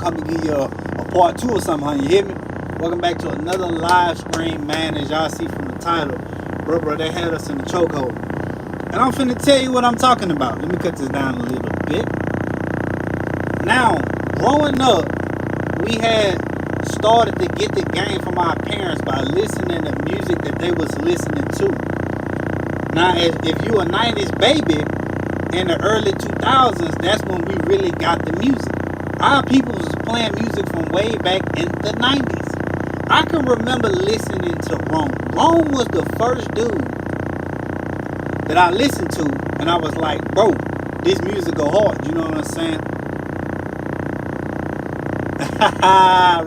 I'm gonna give you a part two or something, huh? You hear me? Welcome back to another live stream, man. As y'all see from the title, bro, they had us in the chokehold. And I'm finna tell you what I'm talking about. Let me cut this down a little bit. Now, growing up, we had started to get the game from our parents by listening to music that they was listening to. Now, if you a 90s baby in the early 2000s, that's when we really got the music. Our people was playing music from way back in the 90s. I can remember listening to Rome. Rome was the first dude that I listened to, and I was like, bro, this music go hard. You know what I'm saying?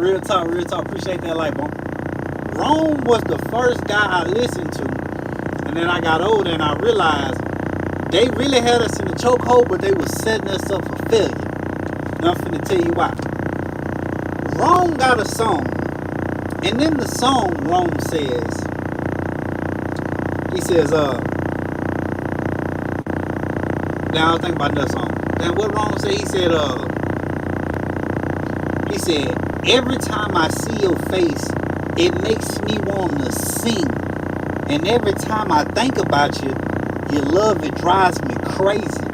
Real talk, real talk. Appreciate that light, bro. Rome was the first guy I listened to, and then I got older and I realized they really had us in the chokehold, but they was setting us up for failure. And I'm finna tell you why. Rome got a song, and in the song, Rome says, now I was thinking about that song. Then what Rome said, he said, every time I see your face, it makes me want to sing. And every time I think about you, your love, it drives me crazy.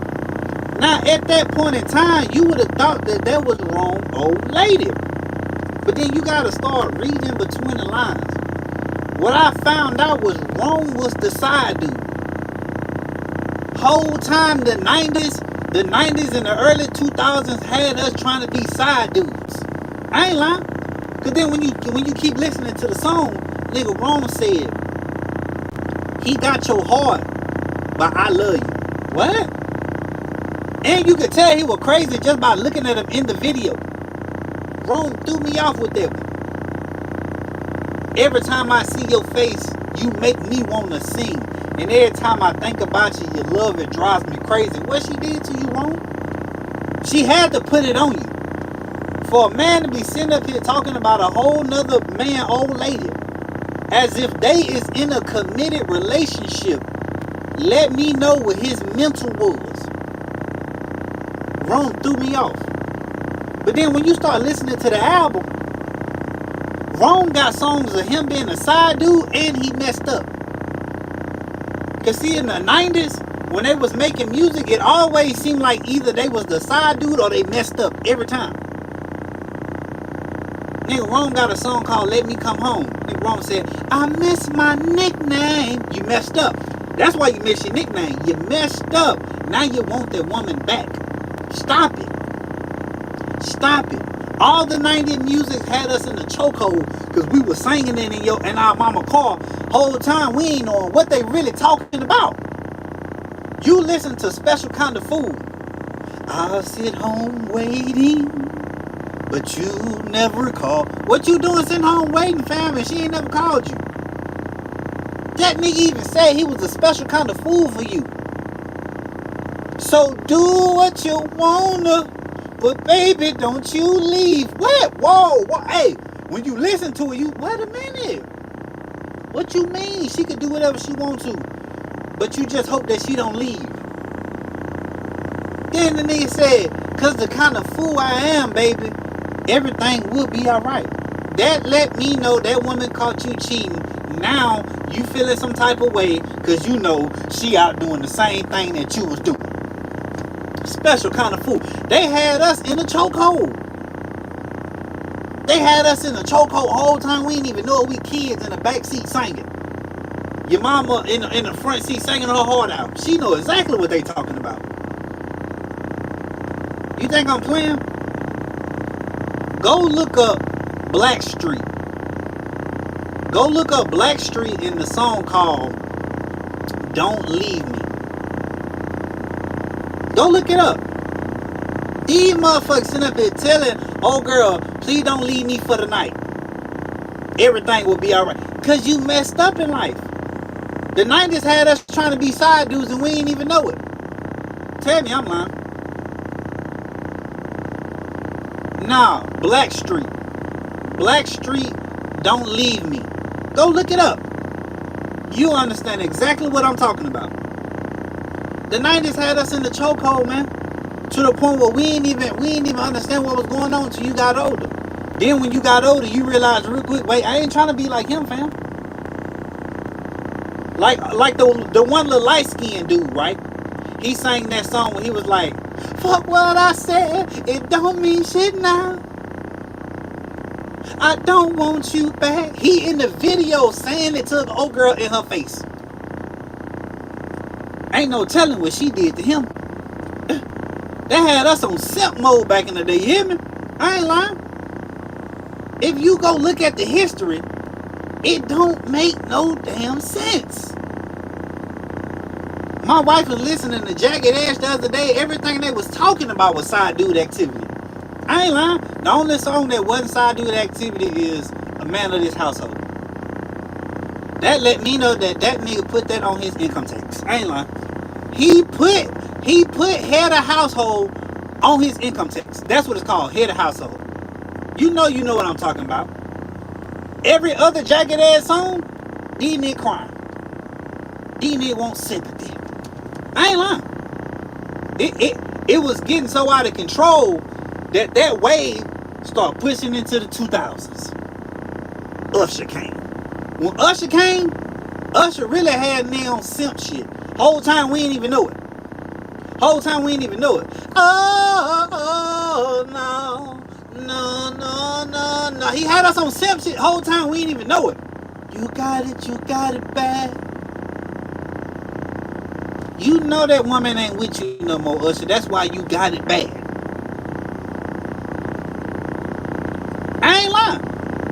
Now, at that point in time, you would have thought that was the wrong old lady. But then you got to start reading between the lines. What I found out was Rome was the side dude. Whole time the 90s and the early 2000s had us trying to be side dudes. I ain't lying. Because then when you keep listening to the song, nigga Rome said, he got your heart, but I love you. What? And you could tell he was crazy just by looking at him in the video. Rome threw me off with that one. Every time I see your face, you make me want to sing. And every time I think about you, your love, it drives me crazy. What she did to you, Rome? She had to put it on you. For a man to be sitting up here talking about a whole nother man, old lady, as if they is in a committed relationship, let me know what his mental was. Rome threw me off. But then when you start listening to the album, Rome got songs of him being a side dude and he messed up. Cause see, in the 90s, when they was making music, it always seemed like either they was the side dude or they messed up every time. Nigga, Rome got a song called Let Me Come Home. Nigga, Rome said, I miss my nickname. You messed up. That's why you miss your nickname. You messed up. Now you want that woman back. Stop it. Stop it. All the 90s music had us in the chokehold because we were singing it in our mama car. Whole time we ain't knowing what they really talking about. You listen to Special Kind of Food. I'll sit home waiting, but you never call. What you doing sitting home waiting, fam, and she ain't never called you? That nigga even said he was a special kind of food for you. So do what you wanna, but baby, don't you leave. What? Whoa, hey, when you listen to it, wait a minute. What you mean? She could do whatever she wants to, but you just hope that she don't leave. Then the nigga said, cause the kind of fool I am, baby, everything will be alright. That let me know that woman caught you cheating. Now you feeling some type of way cause you know she out doing the same thing that you was doing. Special kind of fool. They had us in a chokehold. They had us in a chokehold the whole time. We didn't even know we kids in the back seat singing. Your mama in the front seat singing her heart out. She know exactly what they talking about. You think I'm playing? Go look up Blackstreet. Go look up Blackstreet in the song called Don't Leave Me. Go look it up. These motherfuckers sitting up here telling, oh girl, please don't leave me for the night. Everything will be alright. Cause you messed up in life. The 90s had us trying to be side dudes and we didn't even know it. Tell me I'm lying. Nah, Blackstreet. Blackstreet, Don't Leave Me. Go look it up. You understand exactly what I'm talking about. The 90s had us in the chokehold, man. To the point where we ain't even understand what was going on until you got older. Then when you got older, you realize real quick, wait, I ain't trying to be like him, fam. Like the one little light skinned dude, right? He sang that song when he was like, fuck what I said, it don't mean shit now. I don't want you back. He in the video saying it to the old girl in her face. Ain't no telling what she did to him. That had us on simp mode back in the day, you hear me? I ain't lying. If you go look at the history, it don't make no damn sense. My wife was listening to Jagged Edge the other day. Everything they was talking about was side dude activity. I ain't lying. The only song that wasn't side dude activity is A Man of This Household. That let me know that nigga put that on his income tax. I ain't lying. He put head of household on his income tax. That's what it's called, head of household. You know what I'm talking about. Every other Jagged Edge song, these niggas crying. These niggas want sympathy. I ain't lying. It was getting so out of control that wave started pushing into the 2000s. Usher came. When Usher came, Usher really had niggas on simp shit. Whole time we ain't even know it. Oh, no. He had us on simp shit. Whole time we ain't even know it. You got it bad. You know that woman ain't with you no more, Usher. That's why you got it bad. I ain't lying.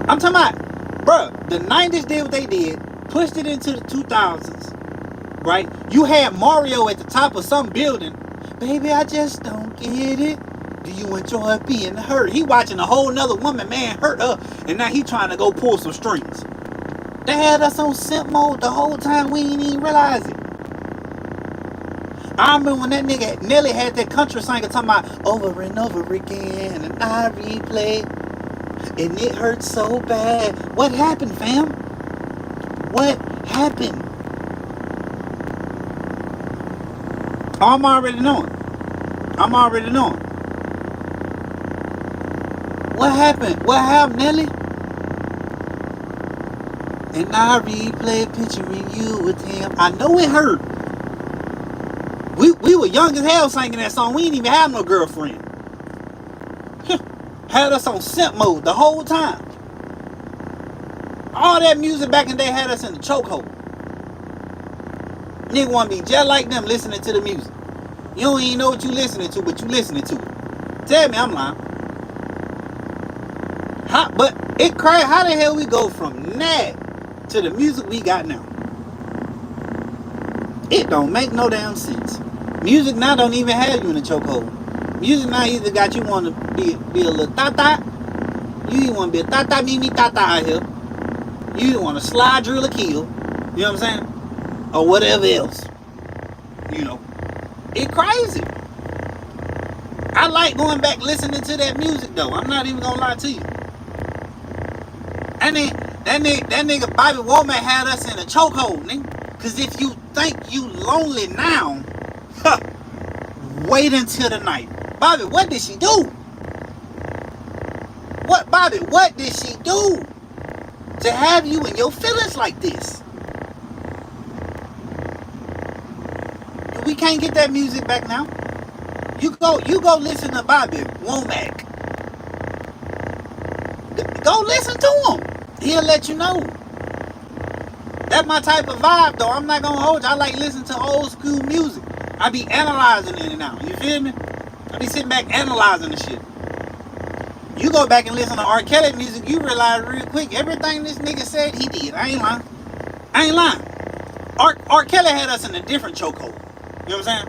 I'm talking about, bruh, the 90s did what they did, pushed it into the 2000s, right? You had Mario at the top of some building. Baby, I just don't get it. Do you enjoy being hurt? He watching a whole nother woman, man, hurt her, and now he trying to go pull some strings. They had us on simp mode the whole time. We ain't even realize it. I remember when that nigga Nelly had that country singer talking about over and over again, and I replay, and it hurts so bad. What happened, fam? What happened? I'm already knowing. What happened? What happened, Nelly? And I replay picturing you with him. I know it hurt. We were young as hell singing that song. We didn't even have no girlfriend. Had us on simp mode the whole time. All that music back in the day had us in the chokehold. Nigga want to be just like them listening to the music. You don't even know what you listening to, but you listening to it. Tell me I'm lying. But it crazy. How the hell we go from that to the music we got now? It don't make no damn sense. Music now don't even have you in a chokehold. Music now either got you want to be a little tata. You either want to be a tata mimi tata out here. You either want to slide, drill, or kill. You know what I'm saying? Or whatever else. You know. It crazy. I like going back listening to that music though. I'm not even gonna lie to you. And then that nigga Bobby Womack had us in a chokehold, nigga. Cause if you think you lonely now, wait until the night. Bobby, what did she do? What did she do to have you in your feelings like this? We can't get that music back now. You go listen to Bobby Womack. Go listen to him. He'll let you know. That's my type of vibe though. I'm not gonna hold you. I like listening to old school music. I be analyzing it now. You feel me? I be sitting back analyzing the shit. You go back and listen to R. Kelly music, you realize real quick everything this nigga said he did. I ain't lying. R. Kelly had us in a different chokehold. You know what I'm saying?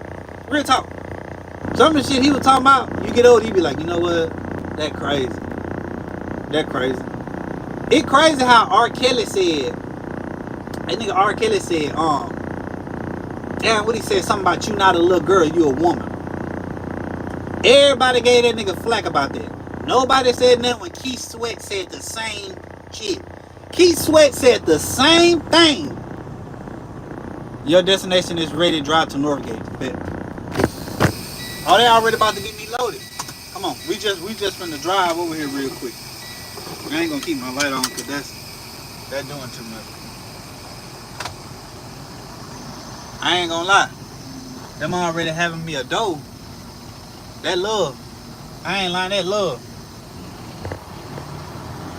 Real talk. Some of the shit he was talking about, you get older, you be like, you know what? That crazy. It crazy how R. Kelly said, that nigga R. Kelly said, damn, what he said, something about you not a little girl, you a woman. Everybody gave that nigga flack about that. Nobody said nothing when Keith Sweat said the same shit. Keith Sweat said the same thing. Your destination is ready to drive to Northgate. Bet. Oh, they already about to get me loaded. Come on, we just finna drive over here real quick. I ain't gonna keep my light on because that's doing too much. I ain't gonna lie. Them already having me a dough. That love. I ain't lying, that love.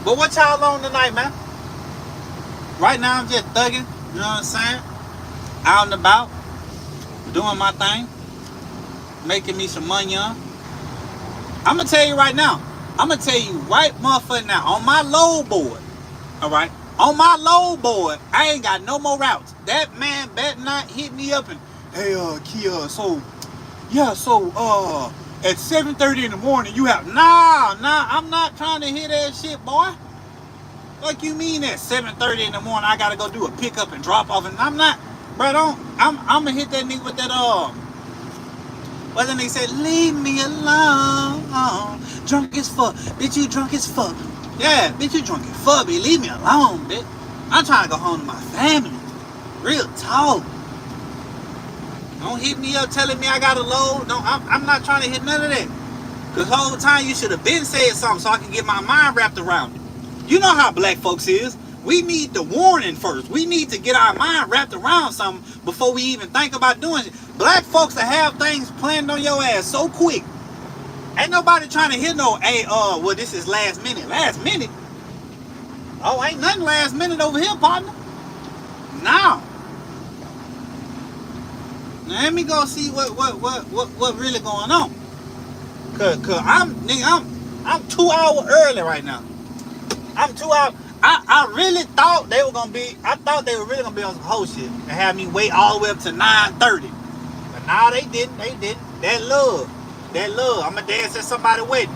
But what y'all on tonight, man? Right now I'm just thugging, you know what I'm saying? Out and about, doing my thing, making me some money on. I'm gonna tell you right now. I'm gonna tell you right motherfucker now. On my load board, alright? On my load board, I ain't got no more routes. That man better not hit me up and, hey, Kia, so at 7:30 in the morning, you have, nah, I'm not trying to hear that shit, boy. Like you mean at 7:30 in the morning, I gotta go do a pickup and drop off, and I'm not, bro, I'm gonna hit that nigga with that, but then they said, leave me alone, drunk as fuck, bitch, you drunk as fuck. Yeah, bitch, you drunk as fuck, bitch, leave me alone, bitch. I'm trying to go home to my family. Real talk. Don't hit me up telling me I got a load. No, I'm not trying to hit none of that. Because the whole time you should have been saying something so I can get my mind wrapped around it. You know how black folks is. We need the warning first. We need to get our mind wrapped around something before we even think about doing it. Black folks that have things planned on your ass so quick. Ain't nobody trying to hear no, hey, well, this is last minute. Last minute? Oh, ain't nothing last minute over here, partner. Now. Now let me go see what really going on. Cause I'm 2 hours early right now. I'm 2 hours. I really thought they were gonna be. I thought they were really gonna be on some whole shit and have me wait all the way up to 9:30. But now they didn't. They didn't. That love. I'ma dance at somebody's wedding.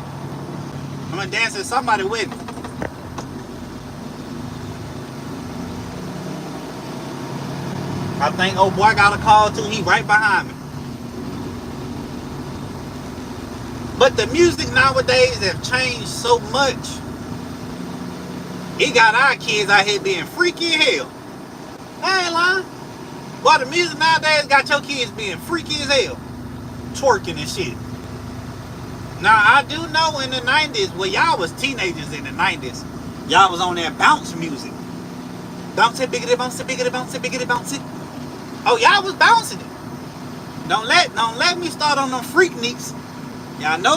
I think old boy got a call too. He right behind me. But the music nowadays have changed so much. It got our kids out here being freaky as hell. I ain't lying. But the music nowadays got your kids being freaky as hell. Twerking and shit. Now, I do know in the 90s, well, y'all was teenagers in the 90s. Y'all was on that bounce music. Bounce it, biggity, bounce it, biggity, bounce it, biggity, bounce it. Oh, y'all was bouncing it. Don't let me start on them freakniks. Y'all know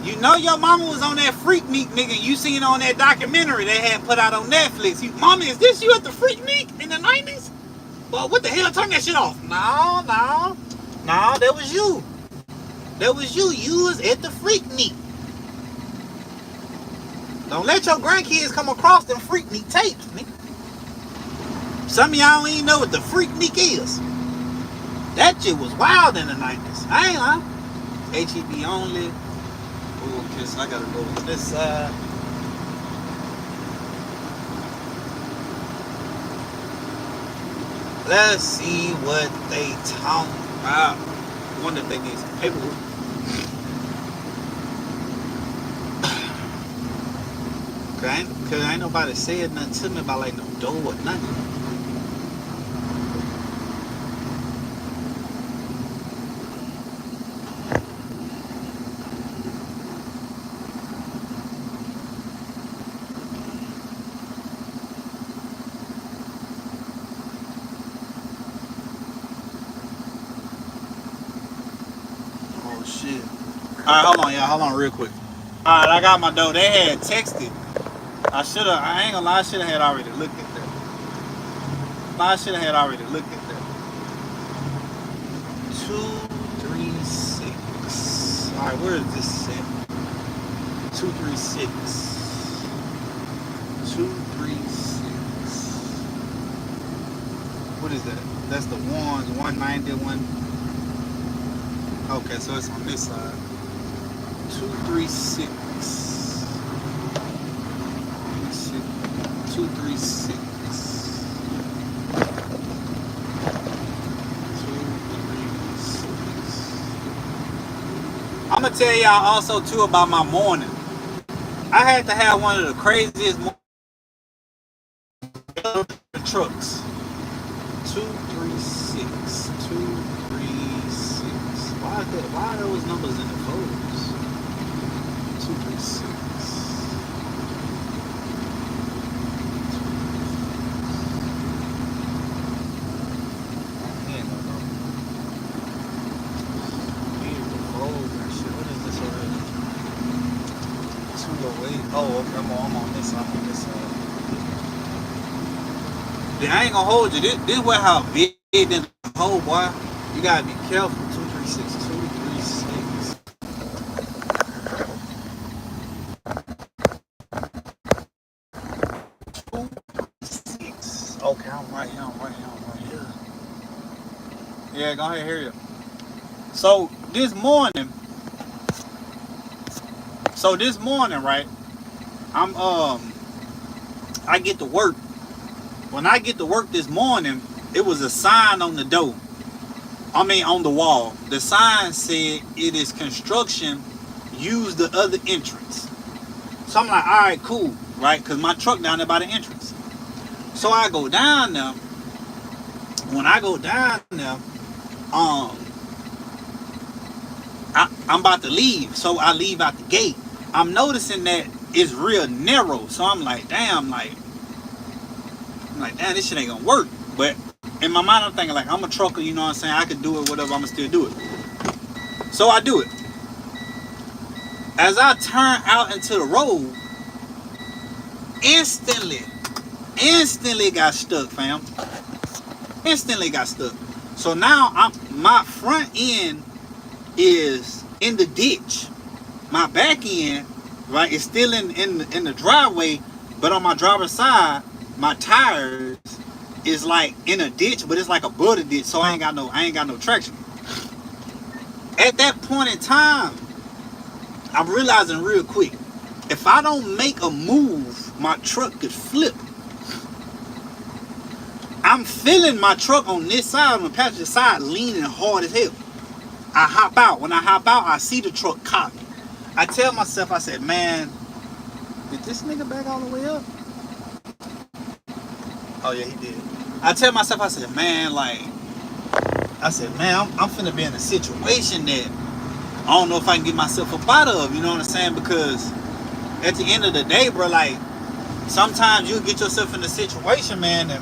you know your mama was on that freaknik, nigga. You seen on that documentary they had put out on Netflix. Mama, is this you at the freaknik in the 90s? Well, what the hell? Turn that shit off. No, that was you. That was you. You was at the freaknik. Don't let your grandkids come across them freaknik tapes, nigga. Some of y'all don't even know what the freaknik is. That shit was wild in the 90s. I ain't lying. HEB only. Ooh, okay, so I gotta go to this side. Let's see what they talking about. I wonder if they need some paperwork. Cause ain't nobody said nothing to me about like no dough or nothing. Oh shit. Alright, hold on, y'all. Hold on real quick. Alright, I got my dough. They had texted. I ain't gonna lie, I should have had already looked at that. I should have had already looked at that. 236. Alright, where is this at? 236. 236. What is that? That's the ones, 191. Okay, so it's on this side. 236. 236. 236. I'm gonna tell y'all also too about my morning. I had to have one of the craziest trucks. 236. 236. Why is that? Why are those numbers in the photos? 236. Man, no, no. Here's the fold and shit. What is this already? 208. Oh, okay. I'm on this. I'm on this side. Then I ain't gonna hold you. This what how big this hole, boy. You gotta be careful. 236. 236. Okay, I'm right here. I'm right here. I'm right here. Yeah, go ahead. Hear you. So this morning, right? I'm I get to work. When I get to work this morning, it was a sign on the door. I mean, on the wall. The sign said it is construction. Use the other entrance. So I'm like, all right, cool, right? Because my truck down there by the entrance. So I go down there. When I go down there, I'm about to leave. So I leave out the gate. I'm noticing that it's real narrow. So I'm like, damn, damn, this shit ain't gonna work. But in my mind, I'm thinking like, I'm a trucker, you know what I'm saying? I can do it, whatever, I'ma still do it. So I do it. As I turn out into the road, instantly got stuck, fam. Instantly got stuck. So now my front end is in the ditch. My back end, right, is still in the driveway, but on my driver's side, my tires is like in a ditch, but it's like a butter ditch, so I ain't got no traction. At that point in time, I'm realizing real quick, if I don't make a move, my truck could flip. I'm feeling my truck on this side, on the passenger side, leaning hard as hell. I hop out. When I hop out, I see the truck cop me. I tell myself, I said, man, did this nigga back all the way up? Oh yeah, he did. I tell myself, I said, man, I'm finna be in a situation that I don't know if I can get myself up out of, you know what I'm saying? Because at the end of the day, bro, like, sometimes you get yourself in a situation, man, that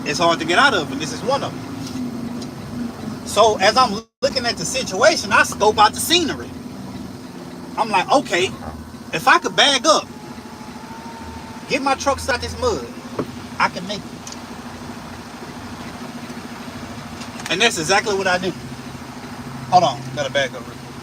it's hard to get out of, and this is one of them. So as I'm looking at the situation, I scope out the scenery. I'm like, okay, if I could bag up, get my truck out this mud, I can make it. And that's exactly what I do. Hold on, gotta back up real quick.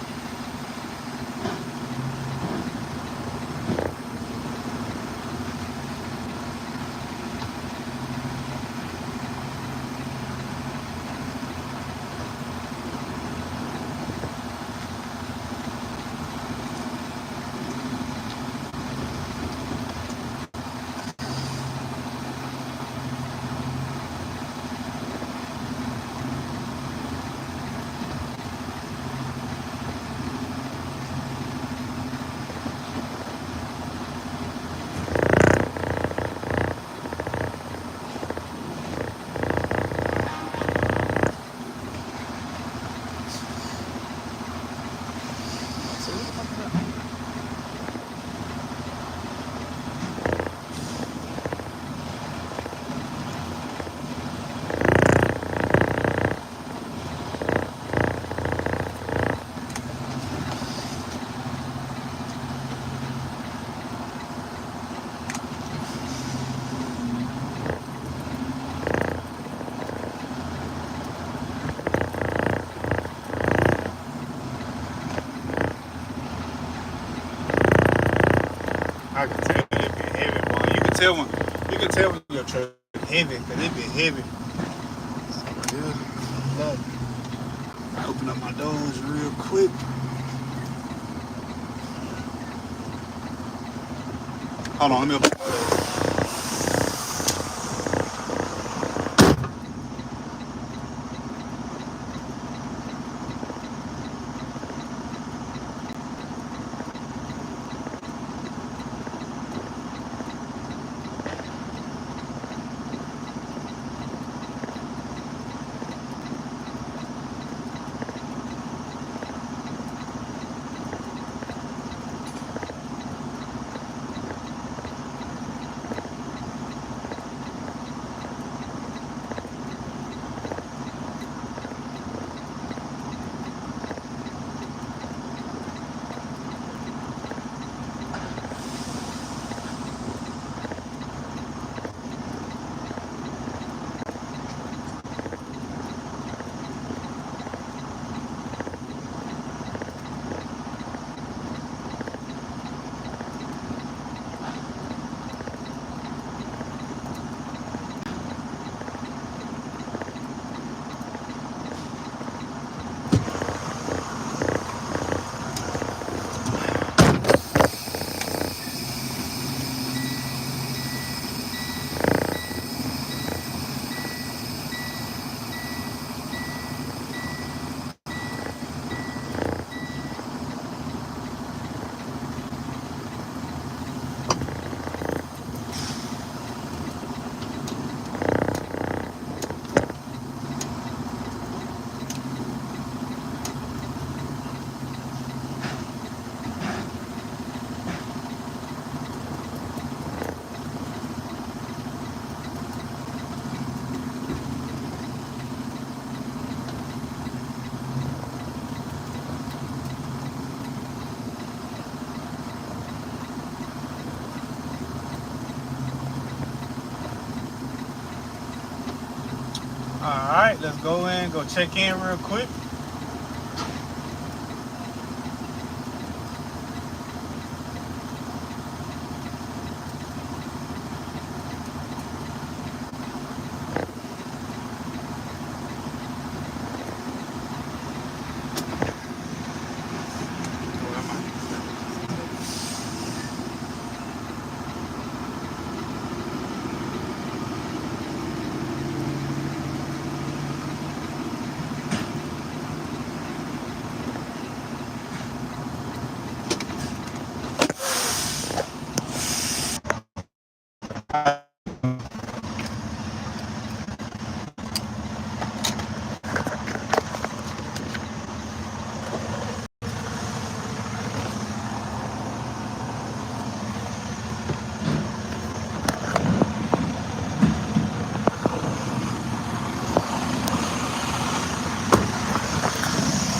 I can tell it be heavy, boy. You can tell when your truck heavy, cause it be heavy. Look, open up my doors real quick. Hold on, let me open my doors. Alright, let's go in, go check in real quick.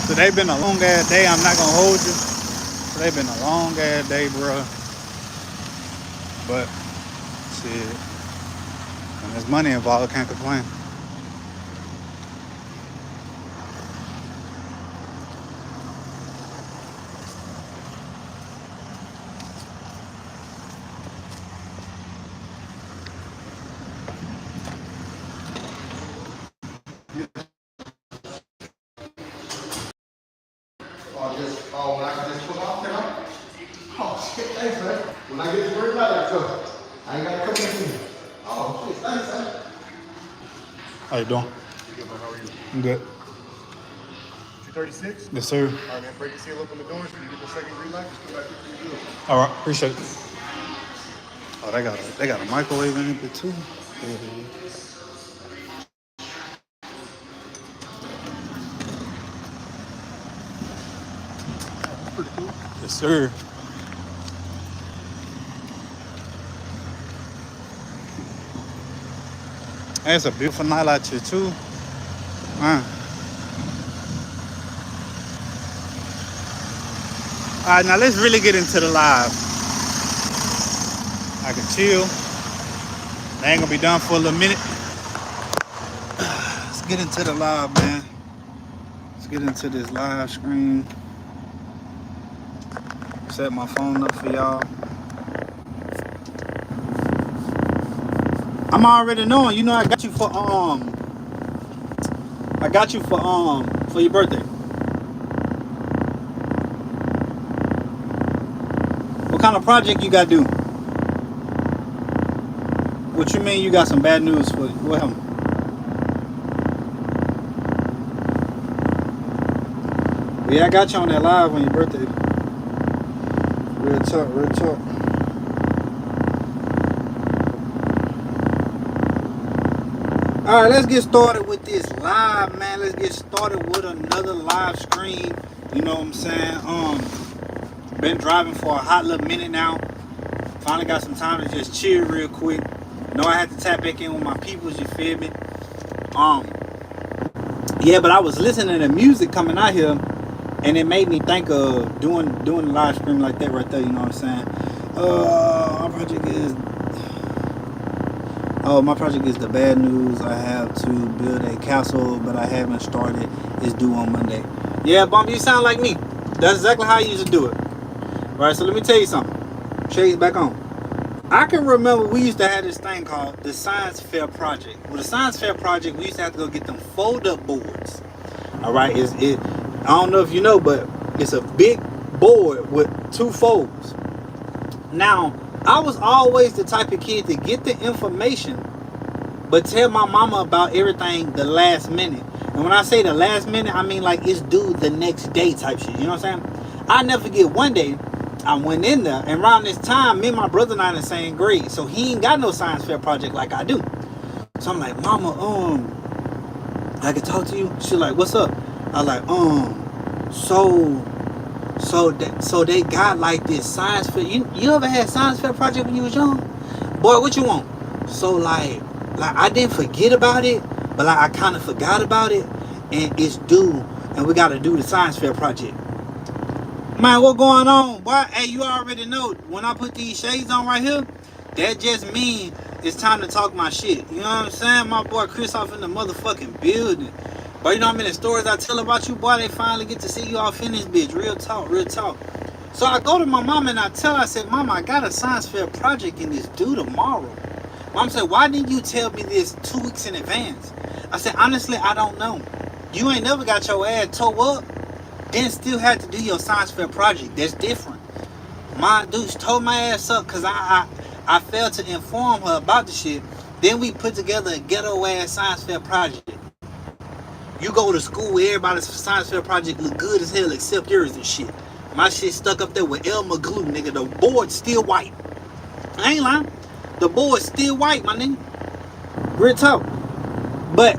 Today been a long ass day. I'm not gonna hold you. Today been a long ass day, bro. But shit, when there's money involved, I can't complain. When I can just pull off, can I? Oh shit, thanks, man. When I get the green light, so I ain't gotta come in here. Oh shit, thanks, man. How you doing? Good, man. How are you? I'm good. 236? Yes, sir. All right, man. Break the seal, open the doors. When you get the second green light, just come back here for your good. All right, appreciate it. Oh, they got a microwave in it too. Yeah. Pretty cool. Yes, sir. Hey, it's a beautiful night out here too. Man. All right, now let's really get into the live. I can chill. They ain't gonna be done for a little minute. Let's get into the live, man. Let's get into this live screen. Set my phone up for y'all. I'm already knowing. You know, I got you for your birthday. What kind of project you got to do? What you mean you got some bad news for what happened? Yeah, I got you on that live on your birthday. Real talk, real talk. All right, let's get started with this live, man. Let's get started with another live stream. You know what I'm saying? Been driving for a hot little minute now. Finally got some time to just chill real quick. Know I had to tap back in with my peoples, you feel me? Yeah, but I was listening to music coming out here, and it made me think of doing a live stream like that right there. You know what I'm saying? My project is the bad news. I have to build a castle, but I haven't started. It's due on Monday. Yeah, Bump, you sound like me. That's exactly how I used to do it. All right, so let me tell you something. Shades back on. I can remember we used to have this thing called the Science Fair Project. With the Science Fair Project, we used to have to go get them fold-up boards. All right, I don't know if you know, but it's a big board with two folds. Now, I was always the type of kid to get the information, but tell my mama about everything the last minute. And when I say the last minute, I mean like it's due the next day type shit. You know what I'm saying? I never forget one day I went in there, and around this time, me and my brother and I in the same grade, so he ain't got no science fair project like I do. So I'm like, Mama, I can talk to you. She like, what's up? I was like, so they got like this science fair. You ever had science fair project when you was young? Boy, what you want? So like I didn't forget about it, but like I kind of forgot about it, and it's due, and we got to do the science fair project. Man, what going on? Boy, hey, you already know when I put these shades on right here, that just means It's time to talk my shit. You know what I'm saying? My boy Chris off in the motherfucking building. But you know how many stories I tell about you, boy? They finally get to see you off in this bitch. Real talk, real talk. So I go to my mom and I tell her, I said, Mama, I got a science fair project and it's due tomorrow. Mom said, why didn't you tell me this 2 weeks in advance? I said, honestly, I don't know. You ain't never got your ass towed up, then still had to do your science fair project. That's different. My dudes towed my ass up because I failed to inform her about the shit. Then we put together a ghetto ass science fair project. You go to school where everybody's science fair project look good as hell except yours and shit. My shit stuck up there with Elmer glue, nigga. The board's still white. I ain't lying. The board's still white, my nigga. Real talk. But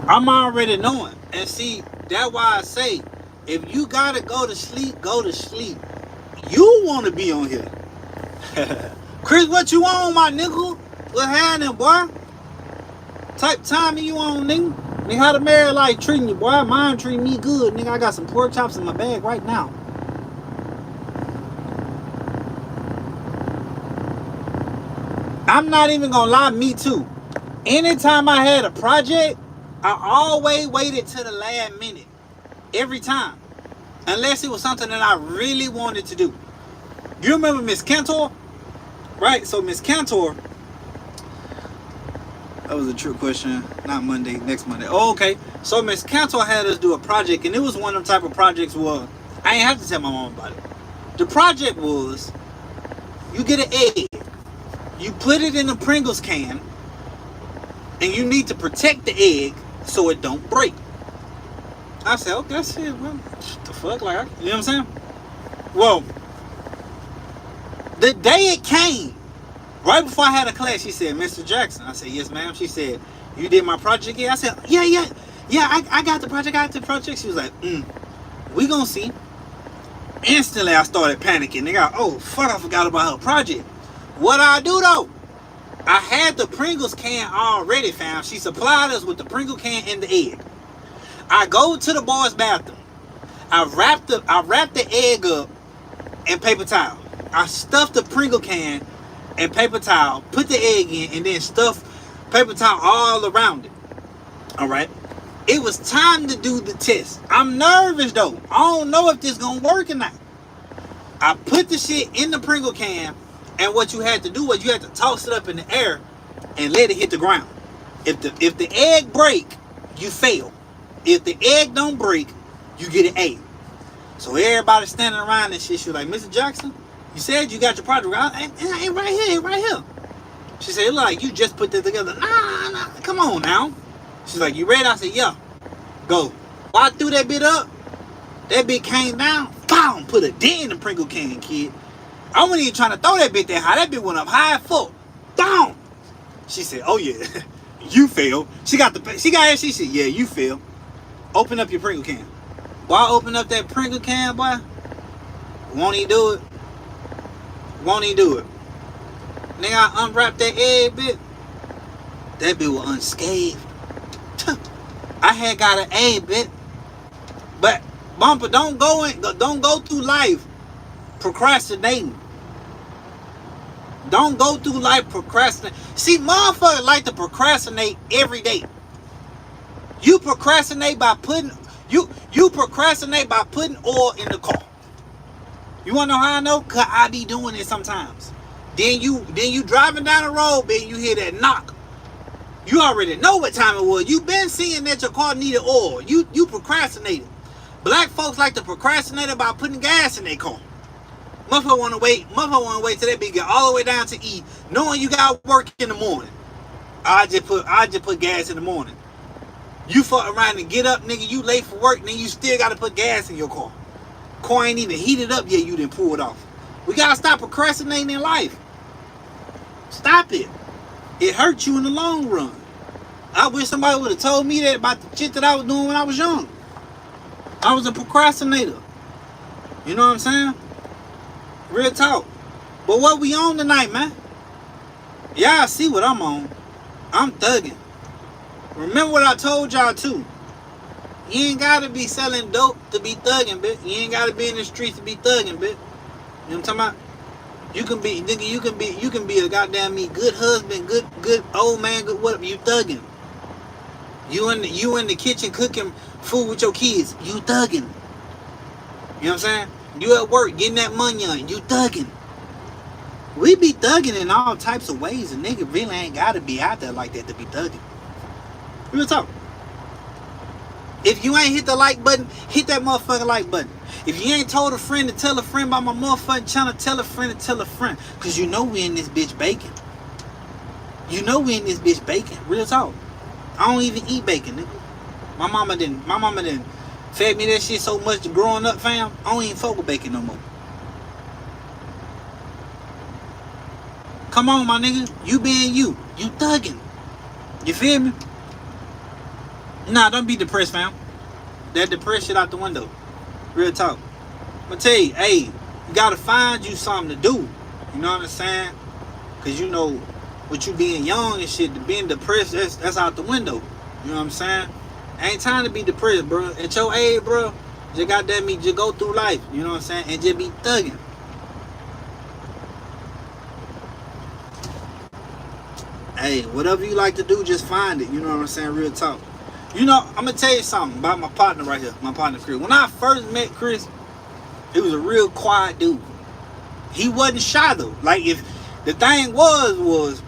I'm already knowing. And see, that's why I say, if you gotta go to sleep, go to sleep. You wanna be on here. Chris, what you on, my nigga? What happening, boy? Type time you on, nigga. Nigga, how the married life treating you, boy? Mine treating me good, nigga. I got some pork chops in my bag right now. I'm not even gonna lie, me too. Anytime I had a project, I always waited to the last minute. Every time. Unless it was something that I really wanted to do. You remember Miss Cantor? Right? So Miss Cantor, that was a trick question. Not Monday, next Monday. Oh, okay. So Miss Cantor had us do a project, and it was one of them type of projects where I ain't have to tell my mom about it. The project was, you get an egg, you put it in a Pringles can, and you need to protect the egg so it don't break. I said, okay, that's it. Well, what the fuck? Like, you know what I'm saying? Well, the day it came, right before I had a class, she said, Mr. Jackson. I said, yes, ma'am. She said, you did my project? Yeah. I said, yeah, I got the project. She was like, we gonna see. Instantly, I started panicking. Nigga, oh, fuck, I forgot about her project. What I do, though? I had the Pringles can already found. She supplied us with the Pringle can and the egg. I go to the boys' bathroom. I wrap the egg up in paper towel. I stuff the Pringle can in paper towel, put the egg in, and then stuff paper towel all around it. All right. It was time to do the test. I'm nervous though. I don't know if this gonna work or not. I put the shit in the Pringle can, and what you had to do was you had to toss it up in the air and let it hit the ground. If the egg break, you fail. If the egg don't break, you get an A. So everybody standing around and shit, she was like, Mr. Jackson, you said you got your project. Ain't right here. She said, like, you just put that together. Nah, come on now. She's like, you ready? I said, yeah. Go. While I threw that bit up, that bit came down, boom, put a dent in the Pringle can, kid. I wasn't even trying to throw that bit that high. That bit went up high as fuck. Boom. She said, oh yeah, you failed. She said, yeah, you failed. Open up your Pringle can. Boy, I open up that Pringle can, boy. Won't he do it? Nigga, I unwrapped that egg bit. That bit was unscathed. I had got an A bit. But Bumper, don't go through life procrastinating. Don't go through life procrastinating. See, motherfuckers like to procrastinate every day. You procrastinate by putting oil in the car. You wanna know how I know? Cause I be doing it sometimes. Then you driving down the road, baby, you hear that knock. You already know what time it was. You been seeing that your car needed oil. You procrastinated. Black folks like to procrastinate about putting gas in their car. Motherfucker wanna wait till that bitch get all the way down to E, knowing you got work in the morning. I just put gas in the morning. You fuck around and get up, nigga, you late for work, then you still gotta put gas in your car. Car ain't even heated up yet, you didn't pull it off. We gotta stop procrastinating in life. Stop it. It hurts you in the long run. I wish somebody would have told me that about the shit that I was doing when I was young. I was a procrastinator. You know what I'm saying? Real talk. But what we on tonight, man? Y'all see what I'm on. I'm thugging. Remember what I told y'all too. You ain't gotta be selling dope to be thugging, bitch. You ain't gotta be in the streets to be thugging, bitch. You know what I'm talking about? You can be, nigga. You can be a goddamn me good husband, good old man, good whatever. You thugging. You in the kitchen cooking food with your kids. You thugging. You know what I'm saying? You at work getting that money on. You thugging. We be thugging in all types of ways. A nigga really ain't gotta be out there like that to be thugging. Real talk. If you ain't hit the like button, hit that motherfucking like button. If you ain't told a friend to tell a friend about my motherfucking channel, tell a friend to tell a friend. Cause you know we in this bitch bacon. You know we in this bitch bacon. Real talk. I don't even eat bacon, nigga. My mama didn't fed me that shit so much growing up, fam. I don't even fuck with bacon no more. Come on, my nigga. You being you. You thugging. You feel me? Nah, don't be depressed, fam. That depressed shit out the window. Real talk. I'm gonna tell you, hey, you gotta find you something to do. You know what I'm saying? Cause you know, with you being young and shit, being depressed, that's out the window. You know what I'm saying? Ain't time to be depressed, bro. At your age, bro, just goddamn me, just go through life. You know what I'm saying? And just be thugging. Hey, whatever you like to do, just find it. You know what I'm saying? Real talk. You know, I'm gonna tell you something about my partner right here, my partner Chris. When I first met Chris, he was a real quiet dude. He wasn't shy though. Like, if the thing was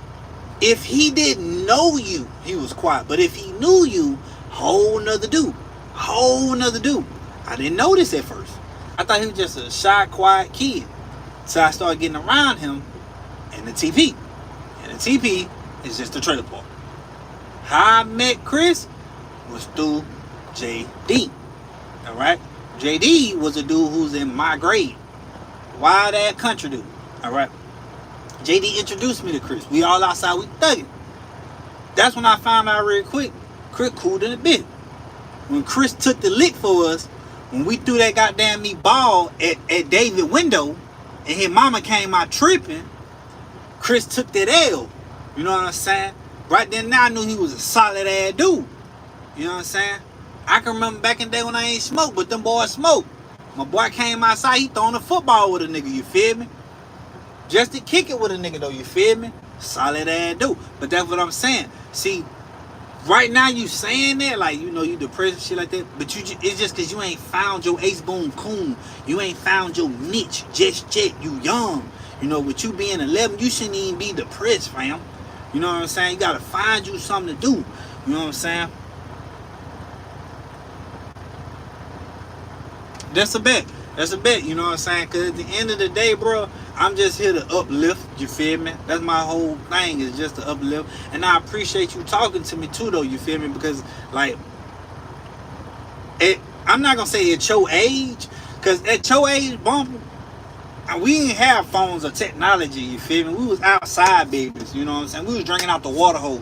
if he didn't know you, he was quiet. But if he knew you, whole nother dude. Whole nother dude. I didn't notice at first. I thought he was just a shy, quiet kid. So I started getting around him in the TP. And the TP is just a trailer park. How I met Chris was through JD. Alright? JD was a dude who's in my grade. Wild ass country dude. Alright? JD introduced me to Chris. We all outside, we thugging. That's when I found out real quick, Chris cooled in a bit. When Chris took the lick for us, when we threw that goddamn me ball at David window, and his mama came out tripping, Chris took that L. You know what I'm saying? Right then now I knew he was a solid ass dude. You know what I'm saying? I can remember back in the day when I ain't smoked, but them boys smoked. My boy came outside, he throwing a football with a nigga, you feel me? Just to kick it with a nigga though, you feel me? Solid ass dude. But that's what I'm saying. See, right now you saying that, like, you know, you depressed and shit like that, but it's just cause you ain't found your ace boom coon. You ain't found your niche just yet. You young. You know, with you being 11, you shouldn't even be depressed, fam. You know what I'm saying? You gotta find you something to do. You know what I'm saying? That's a bet. That's a bet, you know what I'm saying? Because at the end of the day, bro, I'm just here to uplift, you feel me? That's my whole thing, is just to uplift. And I appreciate you talking to me too, though, you feel me? Because, like, I'm not going to say at your age, because at your age, bumper, we didn't have phones or technology, you feel me? We was outside babies, you know what I'm saying? We was drinking out the water hose,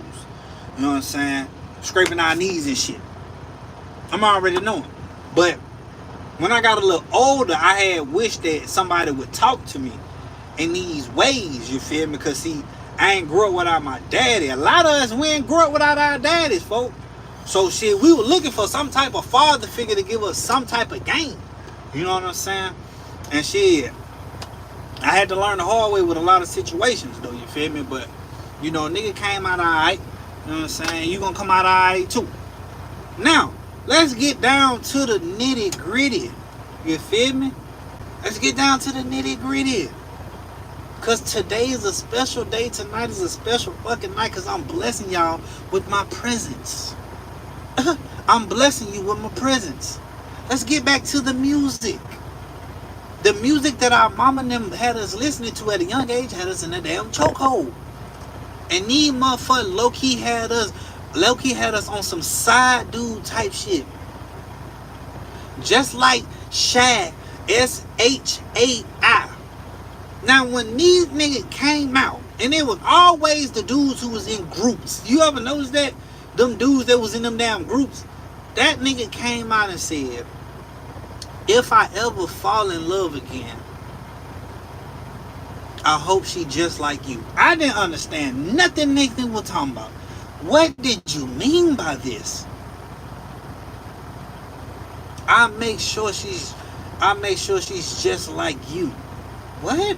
you know what I'm saying? Scraping our knees and shit. I'm already knowing. But when I got a little older, I had wished that somebody would talk to me in these ways, you feel me? Because, see, I ain't grew up without my daddy. A lot of us, we ain't grew up without our daddies, folks. So, shit, we were looking for some type of father figure to give us some type of game. You know what I'm saying? And, shit, I had to learn the hard way with a lot of situations, though, you feel me? But, you know, nigga came out all right. You know what I'm saying? You gonna come out all right, too. Now, let's get down to the nitty gritty. You feel me? Let's get down to the nitty gritty. Because today is a special day. Tonight is a special fucking night. Because I'm blessing y'all with my presence. I'm blessing you with my presence. Let's get back to the music. The music that our mama and them had us listening to at a young age had us in a damn chokehold. And these motherfuckers low-key had us on some side dude type shit. Just like Shai, S-H-A-I. Now, when these niggas came out, and it was always the dudes who was in groups. You ever notice that? Them dudes that was in them damn groups. That nigga came out and said, if I ever fall in love again, I hope she just like you. I didn't understand nothing Nathan was talking about. What did you mean by this? I make sure she's just like you. What?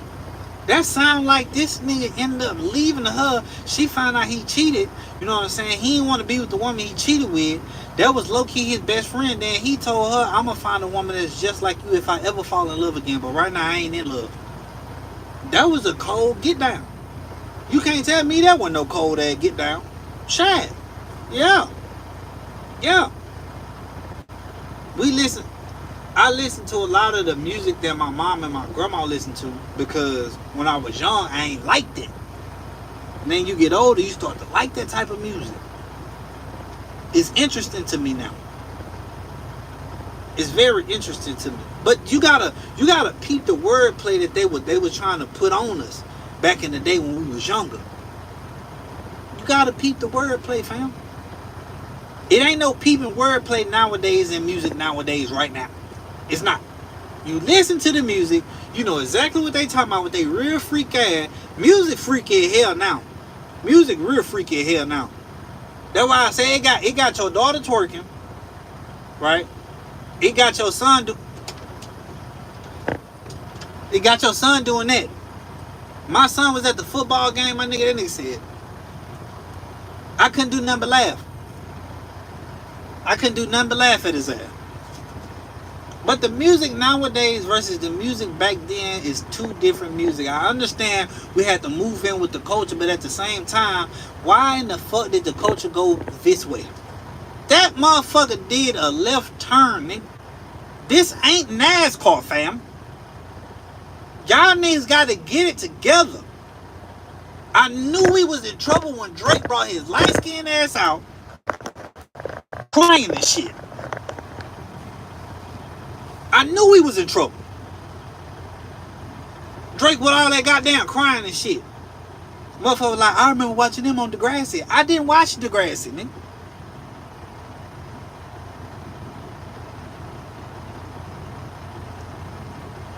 That sound like this nigga ended up leaving her. She found out he cheated. You know what I'm saying? He didn't want to be with the woman he cheated with. That was low-key his best friend. Then he told her, I'm going to find a woman that's just like you if I ever fall in love again. But right now, I ain't in love. That was a cold get down. You can't tell me that wasn't no cold ass get down. Shad. Yeah. Yeah. I listened to a lot of the music that my mom and my grandma listened to because when I was young, I ain't liked it. And then you get older, you start to like that type of music. It's interesting to me now. It's very interesting to me. But you gotta peep the wordplay that they were trying to put on us back in the day when we was younger. You gotta peep the wordplay, fam. It ain't no peeping wordplay nowadays in music nowadays right now. It's not. You listen to the music, you know exactly what they talking about with they real freak ass. Music freaky as hell now. Music real freaky as hell now. That's why I say it got your daughter twerking, right? It got your son doing that. My son was at the football game, my nigga, that nigga said, I couldn't do nothing but laugh. I couldn't do nothing but laugh at his ass. But the music nowadays versus the music back then is two different music. I understand we had to move in with the culture, but at the same time, why in the fuck did the culture go this way? That motherfucker did a left turn, nigga. This ain't NASCAR, fam. Y'all niggas got to get it together. I knew we was in trouble when Drake brought his light-skinned ass out crying and shit. I knew we was in trouble. Drake with all that goddamn crying and shit. Motherfucker was like, I remember watching him on Degrassi. I didn't watch Degrassi, nigga.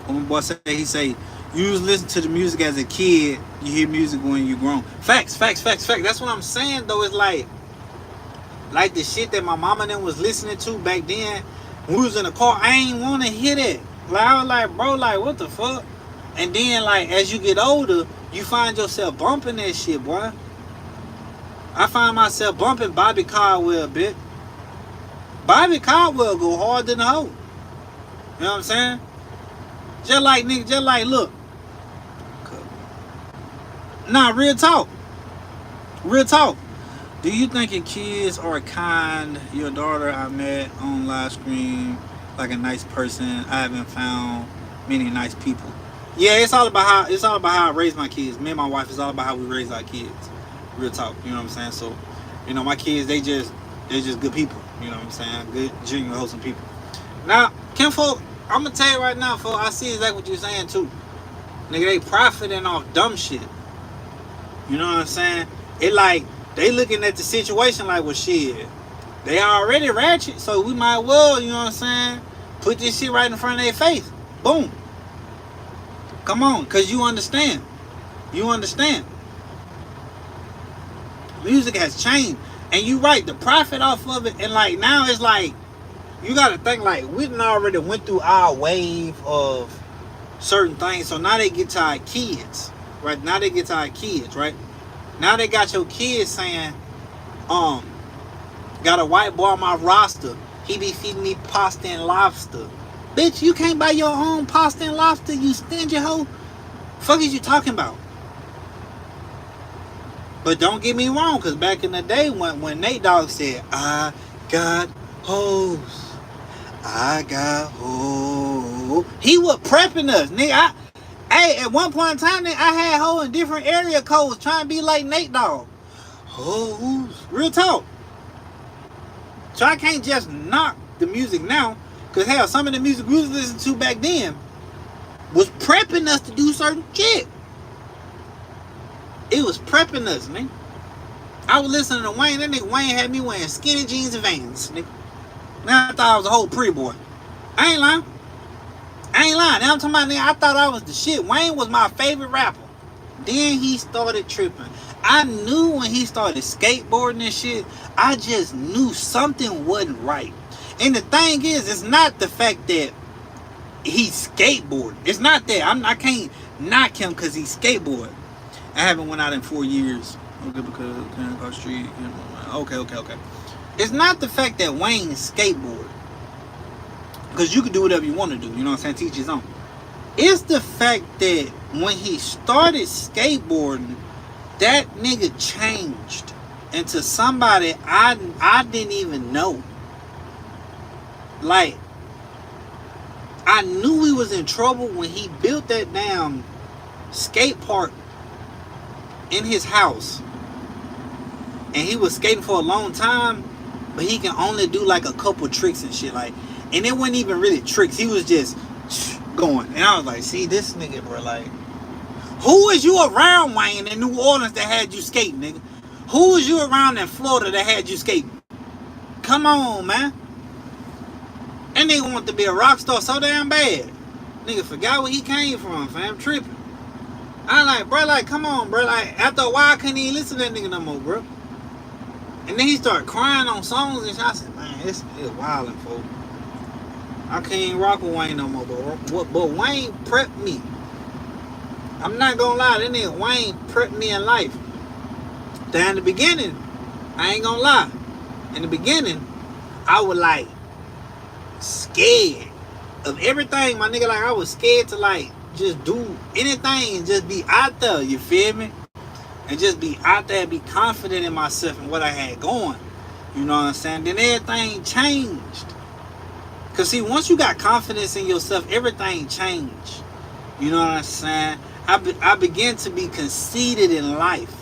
When my boy say, he say, you used to listen to the music as a kid, you hear music when you grown. Facts. That's what I'm saying though. It's like the shit that my mama and them was listening to back then. When we was in the car, I ain't want to hear that. Like, I was like, bro, like, what the fuck? And then, like, as you get older, you find yourself bumping that shit, boy. I find myself bumping Bobby Caldwell a bit. Bobby Caldwell go harder than the hoe. You know what I'm saying? Just like, nigga, just like, look. Nah, real talk. Real talk. Do you think your kids are kind? Your daughter I met on live stream, like a nice person. I haven't found many nice people. Yeah, it's all about how I raise my kids. Me and my wife, is all about how we raise our kids. Real talk, you know what I'm saying? So, you know, my kids, they're just good people. You know what I'm saying? Good, genuine, wholesome people. Now, kinfolk, I'm gonna tell you right now, folks, I see exactly what you're saying too. Nigga, they profiting off dumb shit. You know what I'm saying? It like, they looking at the situation like, well, shit, they already ratchet, so we might well, you know what I'm saying, put this shit right in front of their face. Boom. Come on, because you understand. You understand. Music has changed. And you right, the profit off of it, and like now it's like, you got to think like, we done already went through our wave of certain things, so now they get to our kids, right? Now they get to our kids, right? Now they got your kids saying, got a white boy on my roster. He be feeding me pasta and lobster. Bitch, you can't buy your own pasta and lobster, you stingy hoe. Fuck is you talking about? But don't get me wrong, because back in the day when Nate Dogg said, I got hoes. I got hoes. He was prepping us, nigga. At one point in time, nigga, I had hoes in different area codes trying to be like Nate Dogg. Hoes. Real talk. So I can't just knock the music now, because hell, some of the music we was listening to back then was prepping us to do certain shit. It was prepping us, nigga. I was listening to Wayne. That nigga Wayne had me wearing skinny jeans and Vans, nigga. Now I thought I was a whole pretty boy. I ain't lying. Now I'm talking about, nigga, I thought I was the shit. Wayne was my favorite rapper. Then he started tripping. I knew when he started skateboarding and shit, I just knew something wasn't right. And the thing is, it's not the fact that he's skateboarding. It's not that. I can't knock him because he skateboard. I haven't went out in 4 years. Okay, because across the street. Okay. It's not the fact that Wayne skateboard, because you can do whatever you want to do. You know what I'm saying? Teach his own. It's the fact that when he started skateboarding, that nigga changed into somebody I didn't even know. Like, I knew he was in trouble when he built that damn skate park in his house. And he was skating for a long time, but he can only do like a couple tricks and shit. Like, and it wasn't even really tricks. He was just going. And I was like, see, this nigga, bro, like, who was you around, Wayne, in New Orleans that had you skating, nigga? Who was you around in Florida that had you skating? Come on, man. And nigga want to be a rock star so damn bad. Nigga forgot where he came from, fam. Tripping. I like, bro, like, come on, bro. Like, after a while, I couldn't even listen to that nigga no more, bro. And then he started crying on songs and shit. I said, man, it's wildin', folks. I can't even rock with Wayne no more, but Wayne prepped me. I'm not gonna lie, that nigga Wayne prepped me in life. Then in the beginning, I ain't gonna lie. In the beginning, I was like scared of everything, my nigga. Like, I was scared to like just do anything and just be out there, you feel me? And just be out there and be confident in myself and what I had going. You know what I'm saying? Then everything changed. Cause see, once you got confidence in yourself, everything changed. You know what I'm saying? I began to be conceited in life.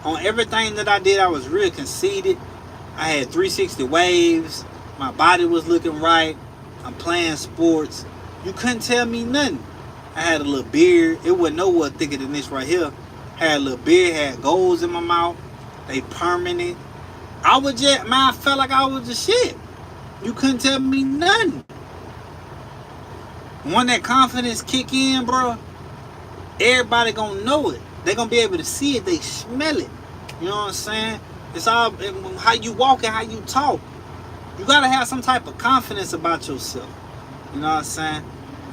On everything that I did, I was real conceited. I had 360 waves. My body was looking right. I'm playing sports. You couldn't tell me nothing. I had a little beard. It wasn't nowhere thicker than this right here. Had a little beard. Had goals in my mouth. They permanent. I was just, man, I felt like I was the shit. You couldn't tell me nothing. When that confidence kick in, bro, everybody gonna know it. They gonna be able to see it. They smell it. You know what I'm saying? It's all how you walk and how you talk. You gotta have some type of confidence about yourself. You know what I'm saying?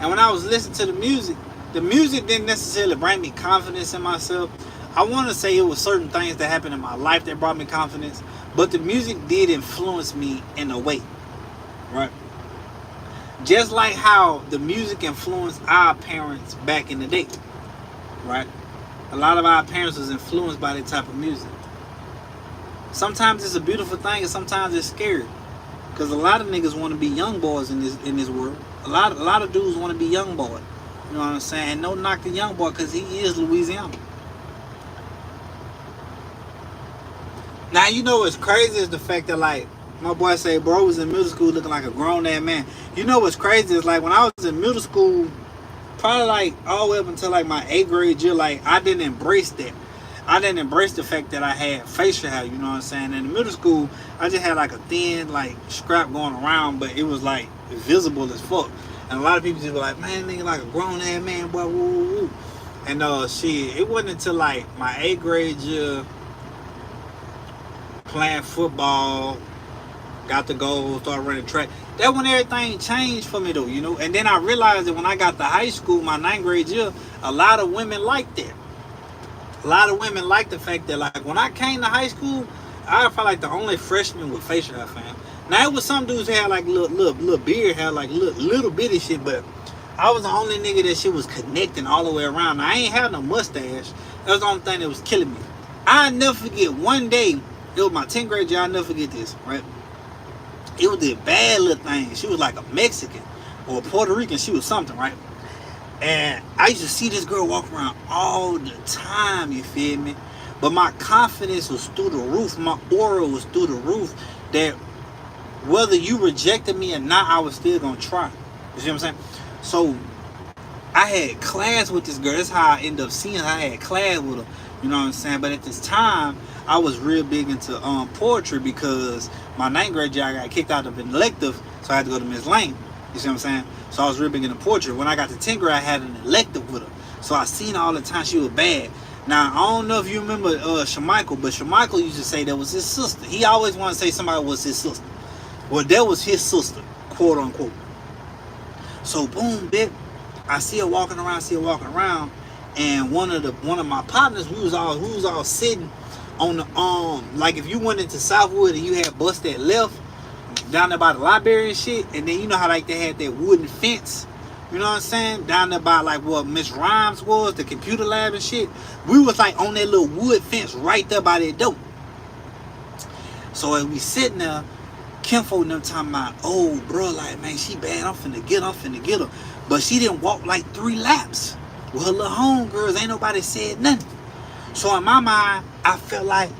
And when I was listening to the music didn't necessarily bring me confidence in myself. I want to say it was certain things that happened in my life that brought me confidence, but the music did influence me in a way, right? Just like how the music influenced our parents back in the day, right? A lot of our parents was influenced by that type of music. Sometimes it's a beautiful thing, and sometimes it's scary, because a lot of niggas want to be young boys in this world. A lot of dudes want to be young boy. You know what I'm saying? And no knock the young boy, because he is Louisiana. Now, you know what's crazy is the fact that, like, my boy say, bro was in middle school looking like a grown-ass man. You know what's crazy is, like, when I was in middle school, probably, like, all the way up until, like, my 8th grade year, like, I didn't embrace that. I didn't embrace the fact that I had facial hair, you know what I'm saying? In middle school, I just had, like, a thin, like, scrap going around, but it was, like, visible as fuck. And a lot of people just were like, man, nigga, like a grown-ass man, boy, woo, woo, woo. And, shit, it wasn't until, like, my 8th grade year, playing football, got the goal, started running track. That when everything changed for me though, you know. And then I realized that when I got to high school, my 9th grade year, a lot of women liked that. A lot of women liked the fact that, like, when I came to high school, I felt like the only freshman with facial hair, fam. Now, it was some dudes who had like little beard hair, like little bitty shit, but I was the only nigga that shit was connecting all the way around. Now, I ain't had no mustache. That was the only thing that was killing me. I'll never forget one day. It was my 10th grade year. I'll never forget this, right? It was this bad little thing. She was like a Mexican or a Puerto Rican. She was something, right? And I used to see this girl walk around all the time, you feel me? But my confidence was through the roof. My aura was through the roof. That whether you rejected me or not, I was still going to try. You see what I'm saying? So I had class with this girl. That's how I ended up seeing her. I had class with her. You know what I'm saying? But at this time, I was real big into poetry because my 9th grade year I got kicked out of an elective, so I had to go to Miss Lane. You see what I'm saying? So I was real big into poetry. When I got to 10th grade, I had an elective with her. So I seen her all the time. She was bad. Now, I don't know if you remember Shamichael, but Shamichael used to say that was his sister. He always wanted to say somebody was his sister. Well, that was his sister, quote unquote. So boom, bitch. I see her walking around, And one of my partners, we was all sitting on the like if you went into Southwood and you had bus that left down there by the library and shit, and then you know how like they had that wooden fence, you know what I'm saying, down there by like what Miss Rhymes was, the computer lab and shit. We was like on that little wood fence right there by that door. So as we sitting there, Kimfo and them talking about, oh bro, like man, she bad, I'm finna get her. But she didn't walk like 3 laps with her little homegirls. Ain't nobody said nothing. So in my mind, I felt like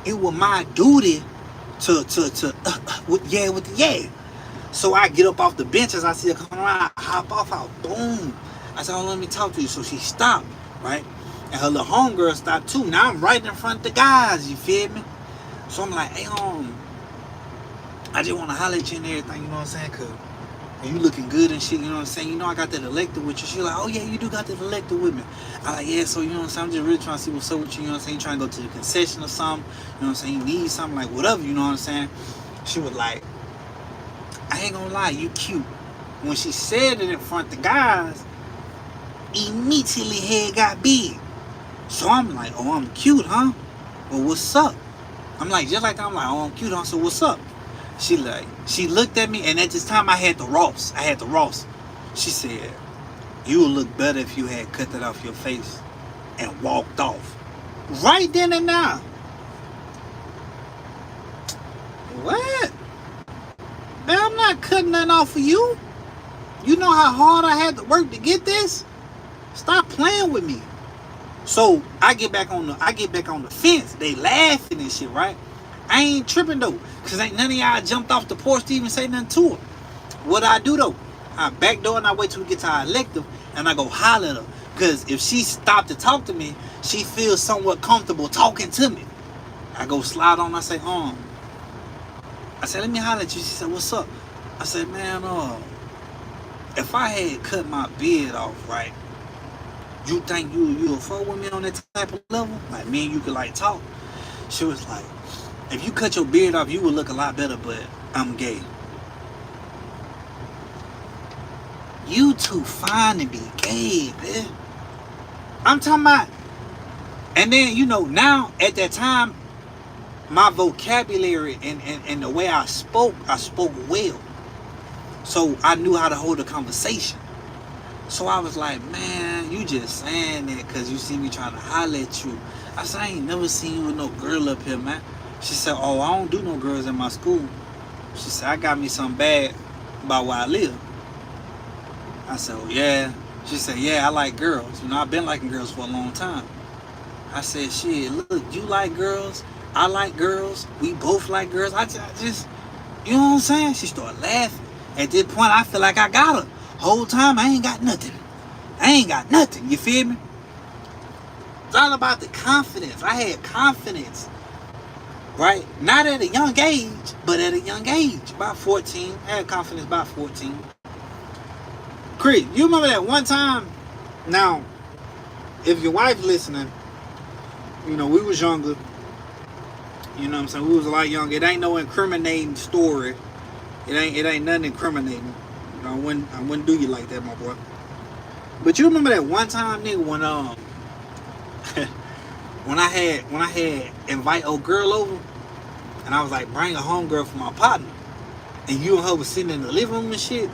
it was my duty to with the yeah. So I get up off the bench as I see her coming around, I hop off, boom. I said, oh, let me talk to you. So she stopped, right? And her little homegirl stopped too. Now I'm right in front of the guys, you feel me? So I'm like, hey, I just want to holler at you and everything, you know what I'm saying? Cause you looking good and shit, you know what I'm saying? You know I got that elected with you. She like, oh yeah, you do got that elected with me. I like, yeah, so you know what I'm saying? I'm just really trying to see what's up with you, you know what I'm saying? You trying to go to the concession or something, you know what I'm saying? You need something, like whatever, you know what I'm saying? She was like, I ain't gonna lie, you cute. When she said it in front of the guys, immediately head got big. So I'm like, oh, I'm cute, huh? Well, what's up? I'm like, just like that, I'm like, oh, I'm cute, huh? So what's up? She looked at me, and at this time I had the Ross. She said, you would look better if you had cut that off your face and walked off. Right then and now. What? Man, I'm not cutting nothing off for you. You know how hard I had to work to get this? Stop playing with me. So I get back on the fence. They laughing and shit, right? I ain't tripping though, cause ain't none of y'all jumped off the porch to even say nothing to her. What I do though, I backdoor and I wait till we get to our elective, and I go holler at her. Cause if she stopped to talk to me, she feels somewhat comfortable talking to me. I go slide on. I say, I said, let me holler at you. She said, what's up? I said, man, if I had cut my beard off, right? You think you'll fuck with me on that type of level? Like me and you could like talk. She was like, if you cut your beard off, you would look a lot better, but I'm gay. You too fine to be gay, man. I'm talking about. And then, you know, now at that time, my vocabulary and the way I spoke well. So I knew how to hold a conversation. So I was like, man, you just saying that because you see me trying to holler at you. I said, I ain't never seen you with no girl up here, man. She said, oh, I don't do no girls in my school. She said, I got me something bad about where I live. I said, oh, yeah. She said, yeah, I like girls. You know, I've been liking girls for a long time. I said, shit, look, you like girls. I like girls. We both like girls. I just, you know what I'm saying? She started laughing. At this point, I feel like I got her. Whole time, I ain't got nothing. You feel me? It's all about the confidence. I had confidence, right? Not at a young age, but at a young age. About 14. I had confidence about 14. Chris, you remember that one time? Now, if your wife listening, you know, we was younger. You know what I'm saying? We was a lot younger. It ain't no incriminating story. It ain't nothing incriminating. You know, I wouldn't do you like that, my boy. But you remember that one time, nigga, when when I had invite old girl over, and I was like, bring a homegirl for my partner, and you and her was sitting in the living room and shit,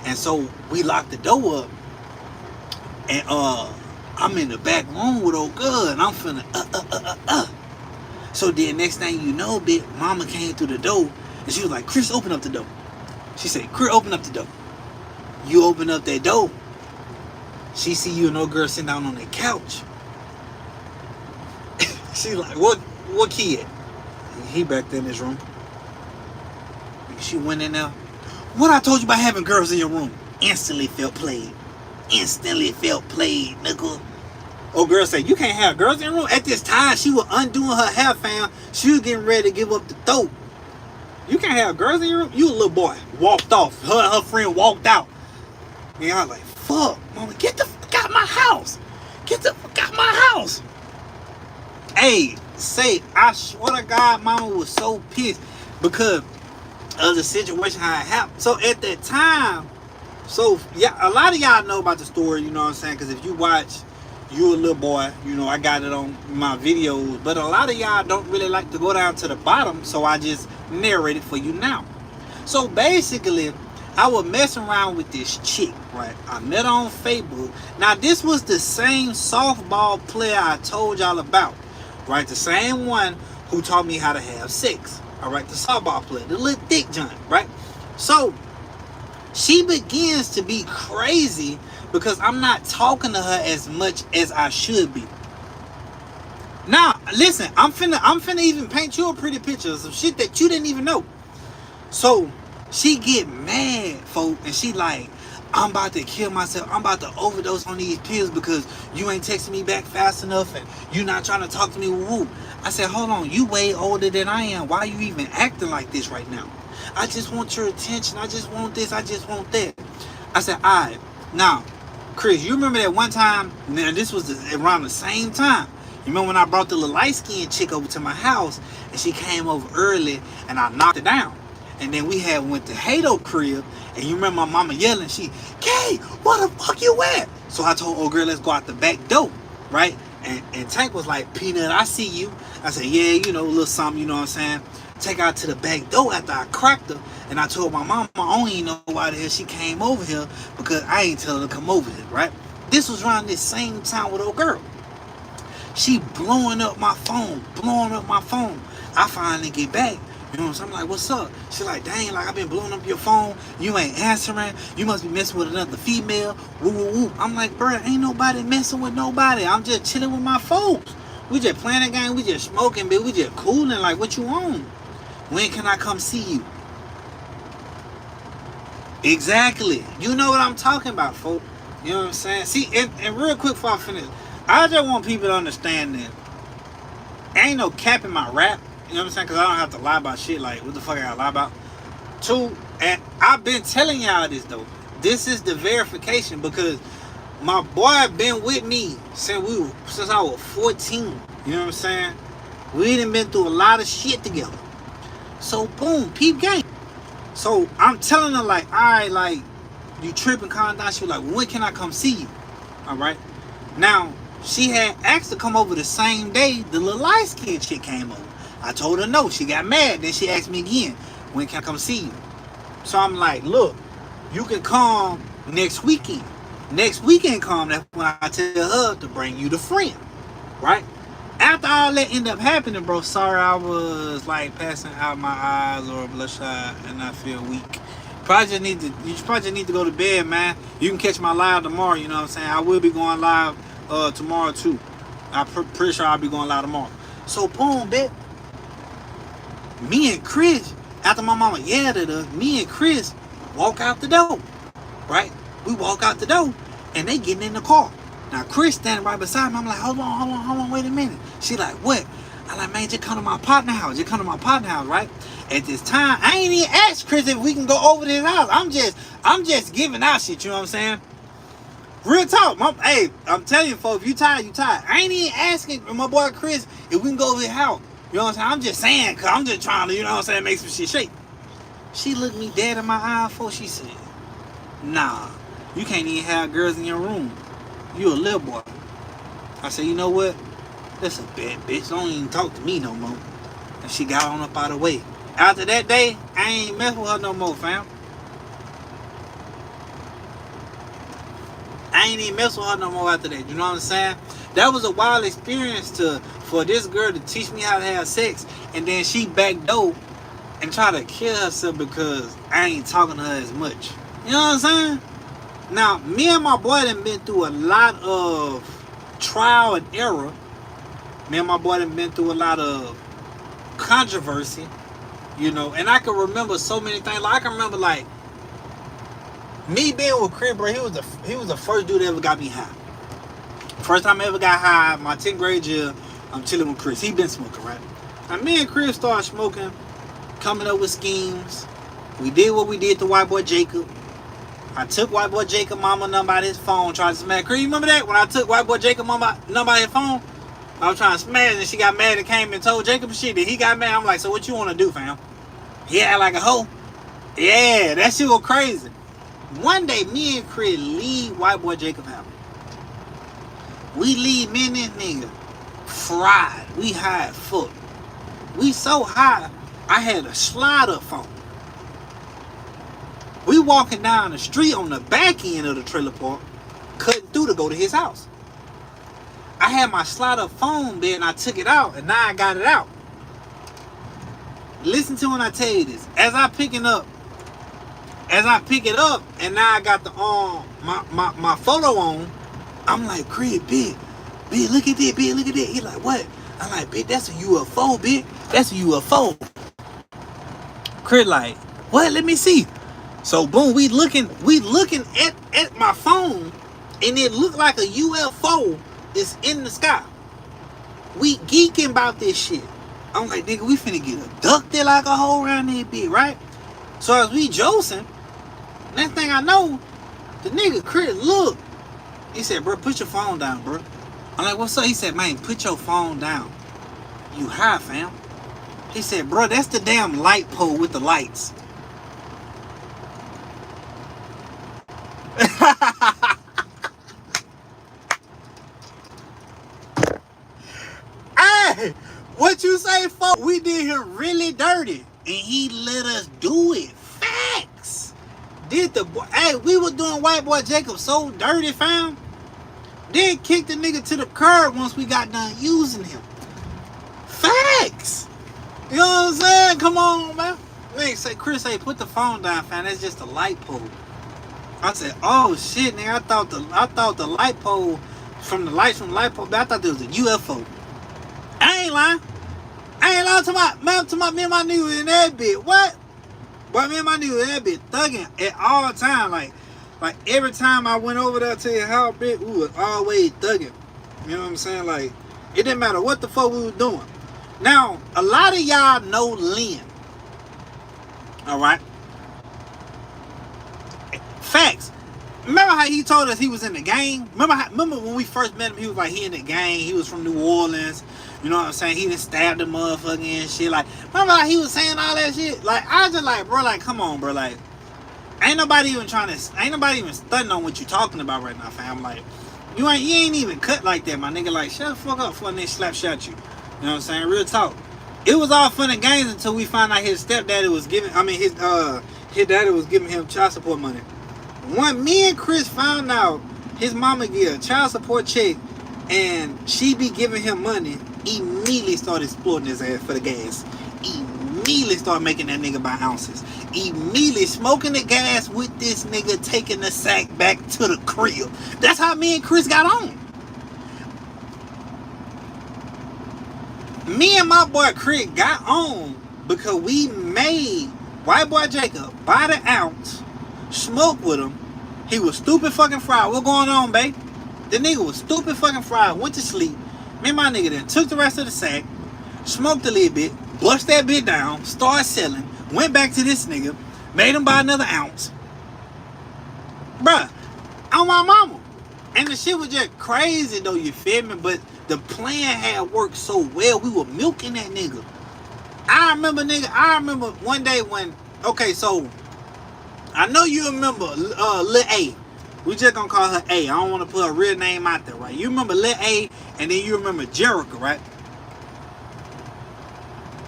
and so we locked the door up, and I'm in the back room with old girl, and I'm finna So then next thing you know, bitch, mama came through the door, and she was like, Chris, open up the door. She said, Chris, open up the door. You open up that door, she see you and old girl sitting down on that couch. She like, what kid? He back there in his room. She went in there. What I told you about having girls in your room? Instantly felt played, nigga. Old girl said, you can't have girls in your room. At this time, she was undoing her hair, fam. She was getting ready to give up the throat. You can't have girls in your room. You a little boy. Walked off. Her and her friend walked out. And I was like, fuck, mama, get the fuck out of my house. Get the fuck out of my house. Hey, I swear to God, mama was so pissed because of the situation how it happened. So at that time, so yeah, a lot of y'all know about the story, you know what I'm saying? Because if you watch You a little boy, you know, I got it on my videos, but a lot of y'all don't really like to go down to the bottom, so I just narrate it for you now. So basically, I was messing around with this chick, right? I met her on Facebook. Now, this was the same softball player I told y'all about, right? The same one who taught me how to have sex, all right? The softball player, the little thick joint, right? So, she begins to be crazy because I'm not talking to her as much as I should be. Now, listen, I'm finna even paint you a pretty picture of some shit that you didn't even know. So she get mad, folks, and she like, I'm about to kill myself. I'm about to overdose on these pills because you ain't texting me back fast enough and you not trying to talk to me. Woo. I said, hold on, you way older than I am. Why are you even acting like this right now? I just want your attention. I just want this. I just want that. I said, all right. Now, Chris, you remember that one time, man, this was around the same time. You remember when I brought the little light-skinned chick over to my house and she came over early and I knocked her down. And then we went to Hato crib, and you remember my mama yelling, Kay, where the fuck you at? So I told old girl, let's go out the back door, right? And Tank was like, Peanut, I see you. I said, yeah, you know, a little something, you know what I'm saying? Take her out to the back door after I cracked her. And I told my mama, I don't even know why the hell she came over here because I ain't tell her to come over here, right? This was around this same time with old girl. She blowing up my phone. I finally get back. You know what I'm saying? I'm like, what's up? She's like, dang, like I've been blowing up your phone. You ain't answering. You must be messing with another female. Woo, woo, woo. I'm like, bro, ain't nobody messing with nobody. I'm just chilling with my folks. We just playing a game. We just smoking, bitch. We just cooling. Like, what you on? When can I come see you? Exactly. You know what I'm talking about, folks. You know what I'm saying? See, and real quick before I finish, I just want people to understand that ain't no cap in my rap. You know what I'm saying? Because I don't have to lie about shit. Like, what the fuck I gotta lie about? Two, and I've been telling y'all this, though. This is the verification because my boy been with me since I was 14. You know what I'm saying? We done been through a lot of shit together. So, boom, peep game. So, I'm telling her, like, all right, like, you tripping, calm down. She was like, when can I come see you? All right? Now, she had asked to come over the same day the little light-skinned chick came over. I told her no. She got mad. Then she asked me again, when can I come see you? So I'm like, look, you can come next weekend. Next weekend come, that's when I tell her to bring you the friend. Right? After all that ended up happening, bro, sorry I was like passing out my eyes or bloodshot and I feel weak. You probably just need to go to bed, man. You can catch my live tomorrow, you know what I'm saying? I will be going live tomorrow too. I'm pretty sure I'll be going live tomorrow. So boom, bitch. Me and Chris, after my mama yelled at us, me and Chris walk out the door, right? We walk out the door, and they getting in the car. Now, Chris standing right beside me. I'm like, hold on, wait a minute. She like, what? I'm like, man, just come to my partner house. Right? At this time, I ain't even asked Chris if we can go over to his house. I'm just giving out shit, you know what I'm saying? Real talk. Hey, I'm telling you, folks, if you tired, you tired. I ain't even asking my boy Chris if we can go over his house. You know what I'm saying? I'm just saying, because I'm just trying to, you know what I'm saying, make some shit shake. She looked me dead in my eye before she said, nah, you can't even have girls in your room. You a little boy. I said, you know what? That's a bad bitch. Don't even talk to me no more. And she got on up out of the way. After that day, I ain't mess with her no more, fam. I ain't even mess with her no more after that. You know what I'm saying? That was a wild experience for this girl to teach me how to have sex, and then she backdoor and try to kill herself because I ain't talking to her as much. You know what I'm saying? Now, me and my boy done been through a lot of trial and error. Me and my boy done been through a lot of controversy, you know, and I can remember so many things. Like, I can remember, like, me being with Chris, bro, he was the first dude that ever got me high. First time I ever got high, my 10th grade year, I'm chilling with Chris. He been smoking, right? Now, me and Chris started smoking, coming up with schemes. We did what we did to white boy Jacob. I took white boy Jacob mama number out of his phone, tried to smash. Chris, you remember that? When I took white boy Jacob mama number out of his phone, I was trying to smash, and she got mad and came and told Jacob shit. Then he got mad. I'm like, so what you want to do, fam? He act like a hoe. Yeah, that shit was crazy. One day, me and Chris leave white boy Jacob house. We leave me and this nigga fried. We high as fuck. We so high, I had a slider phone. We walking down the street on the back end of the trailer park, cutting through to go to his house. I had my slider phone there and I took it out and now I got it out. Listen to when I tell you this. As I pick it up and now I got the my photo on, I'm like, Craig, big, look at that, big, look at that. He's like, what? I'm like, big, that's a UFO, big. That's a UFO. Craig like, what? Let me see. So boom, we looking at my phone, and it looked like a UFO is in the sky. We geeking about this shit. I'm like, nigga, we finna get abducted like a hole around there, bit, right? So as we josing, next thing I know, the nigga Chris look. He said, bro, put your phone down, bro. I'm like, what's up? He said, man, put your phone down. You high, fam. He said, bro, that's the damn light pole with the lights. Hey, what you say, folks? We did him really dirty, and he let us do it. Facts. Did the boy? Hey, we was doing white boy Jacob so dirty, fam. Then kicked the nigga to the curb once we got done using him. Facts. You know what I'm saying? Come on, man. Nigga say, Chris, hey, put the phone down, fam. That's just a light pole. I said, oh shit, nigga. I thought the light pole from the light pole, but I thought there was a UFO. I ain't lying to me and my nigga in that bit. What? But me and my nigga in that bit thugging at all time. Like every time I went over there to your house, bitch, we was always thugging. You know what I'm saying? Like, it didn't matter what the fuck we was doing. Now, a lot of y'all know Lynn. Alright? Facts. Remember how he told us he was in the gang? Remember when we first met him, he was like, he in the gang, he was from New Orleans. You know what I'm saying? He done stabbed the motherfucker and shit. Like, remember how he was saying all that shit? Like, I was just like, bro, like, come on, bro. Like, ain't nobody even studying on what you talking about right now, fam. Like, you ain't even cut like that, my nigga. Like, shut the fuck up before a nigga slap shot you. You know what I'm saying? Real talk. It was all fun and games until we found out his stepdaddy was his daddy was giving him child support money. When me and Chris found out his mama get a child support check and she be giving him money, immediately started exploiting his ass for the gas. Immediately started making that nigga buy ounces. Immediately smoking the gas with this nigga, taking the sack back to the crib. That's how me and Chris got on. Me and my boy Chris got on because we made white boy Jacob buy the ounce, smoke with him. He was stupid fucking fried. What going on, babe? The nigga was stupid fucking fried, went to sleep. Me and my nigga then took the rest of the sack, smoked a little bit, bust that bit down, started selling, went back to this nigga, made him buy another ounce. Bruh, on my mama. And the shit was just crazy though, you feel me? But the plan had worked so well, we were milking that nigga. I remember one day when, okay, so, I know you remember Lil A. We just gonna call her A. I don't want to put her real name out there, right? You remember Lil A, and then you remember Jericho, right?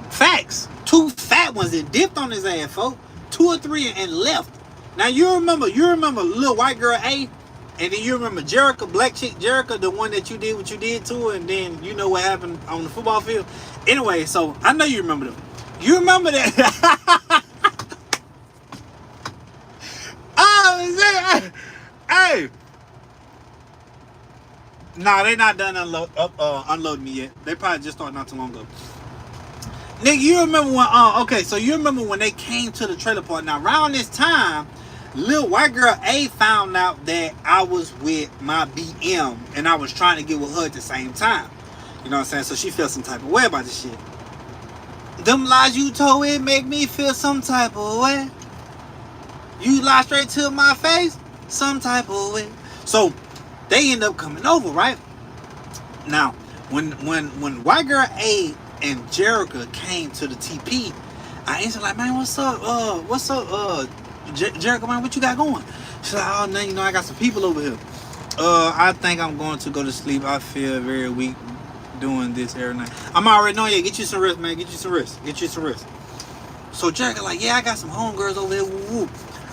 Facts. 2 fat ones that dipped on his ass, folks. 2 or 3 and left. Now you remember little white girl A, and then you remember Jericho, black chick Jericho, the one that you did what you did to her, and then you know what happened on the football field. Anyway, so I know you remember them. You remember that? Oh, hey. Nah, they not done unloading me yet. They probably just started not too long ago. Nigga, you remember when, okay, so you remember when they came to the trailer park. Now, around this time, little white girl A found out that I was with my BM, and I was trying to get with her at the same time. You know what I'm saying? So she felt some type of way about this shit. Them lies you told, it make me feel some type of way. You lie straight to my face, some type of way. So they end up coming over, right? Now, when white girl A and Jericho came to the TP, I instantly like, man, what's up, Jericho, man, what you got going? She's like, oh, no, you know, I got some people over here. I think I'm going to go to sleep. I feel very weak doing this every night. I'm already knowing. Yeah, get you some rest, man. Get you some rest. Get you some rest. So Jericho like, yeah, I got some homegirls over there. Woo woo.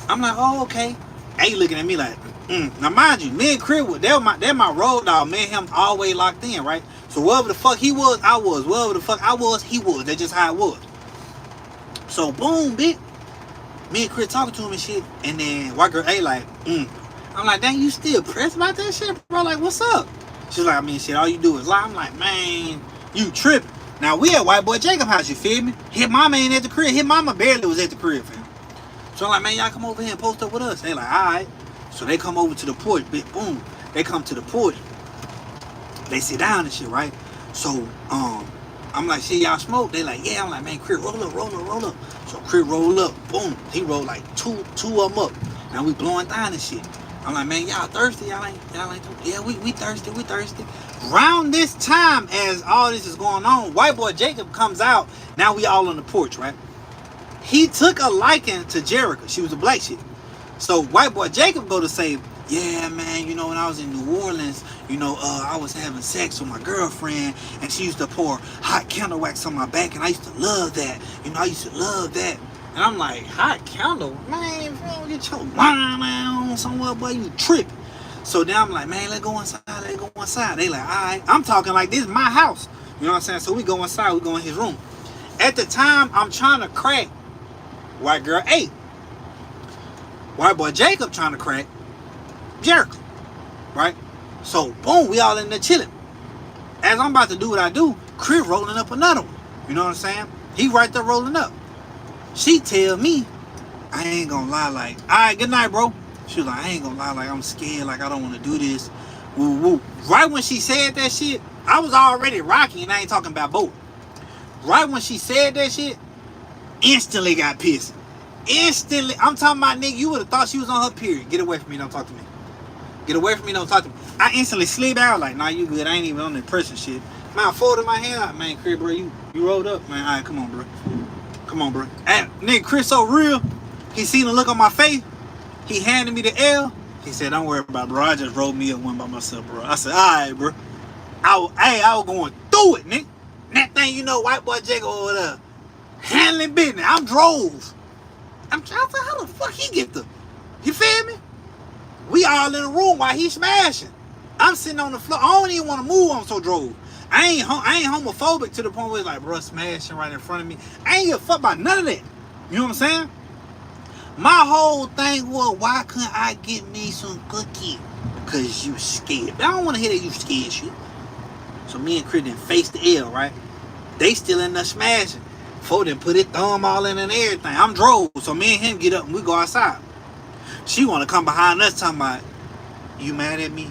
I'm like, oh okay. Hey, looking at me like, Now mind you, me and Crib, they're my road dog. Me and him always locked in, right? So wherever the fuck he was, I was. Wherever the fuck I was, he was. That's just how it was. So boom, bitch. Me and Chris talking to him and shit, and then white girl A like, I'm like, dang, you still pressed about that shit, bro? Like, what's up? She's like, I mean, shit, all you do is lie. I'm like, man, you tripping. Now we at white boy Jacob house, you feel me? His mama ain't at the crib. His mama barely was at the crib, fam. So I'm like, man, y'all come over here and post up with us. They like, all right. So they come over to the porch, bitch, boom. They come to the porch. They sit down and shit, right? So, I'm like, shit, y'all smoke? They like, yeah. I'm like, man, Crip, roll up, roll up, roll up. So Crip roll up, boom. He rolled like two of them up. Now we blowing down and shit. I'm like, man, y'all thirsty? Y'all ain't, yeah, we thirsty, we thirsty. Around this time, as all this is going on, white boy Jacob comes out. Now we all on the porch, right? He took a liking to Jericho. She was a black shit. So white boy Jacob go to say, yeah, man, you know, when I was in New Orleans, you know, I was having sex with my girlfriend, and she used to pour hot candle wax on my back, and I used to love that. You know, I used to love that. And I'm like, hot candle? Man, if you don't get your wine on somewhere, boy, you tripping. So then I'm like, man, let's go inside, let's go inside. They like, all right. I'm talking like this is my house. You know what I'm saying? So we go inside, we go in his room. At the time, I'm trying to crack white girl A. White boy Jacob trying to crack Jericho, right? So boom, we all in there chilling. As I'm about to do what I do, Crip rolling up another one. You know what I'm saying? He right there rolling up. She tell me, I ain't gonna lie, like, all right, good night, bro. She was like, I ain't gonna lie, like, I'm scared, like, I don't want to do this. Woo woo. Right when she said that shit, I was already rocking, and I ain't talking about both. Right when she said that shit, instantly got pissed. Instantly, I'm talking about, nigga, you would have thought she was on her period. Get away from me, don't talk to me. Get away from me, don't talk to me. I instantly slid out like, nah, you good. I ain't even on the person shit. Man, I folded my hand out, man, Chris, bro, you rolled up, man. All right, come on, bro. Come on, bro. And nigga, Chris so real. He seen the look on my face. He handed me the L. He said, don't worry about it, bro. I just rolled me up one by myself, bro. I said, all right, bro. I was going through it, nigga. That thing, you know, white boy Jacob over there handling business. I'm drove. I'm trying to say, how the fuck he get the, you feel me? We all in the room while he smashing. I'm sitting on the floor. I don't even want to move. I'm so drove. I ain't homophobic to the point where it's like, bro, smashing right in front of me. I ain't give a fuck about none of that. You know what I'm saying? My whole thing was, why couldn't I get me some cookie? Because you scared. But I don't want to hear that you scared shit. So me and Chris didn't face the L, right? They still in there smashing. Before they put his thumb all in and everything. I'm drove. So me and him get up and we go outside. She want to come behind us talking about, you mad at me?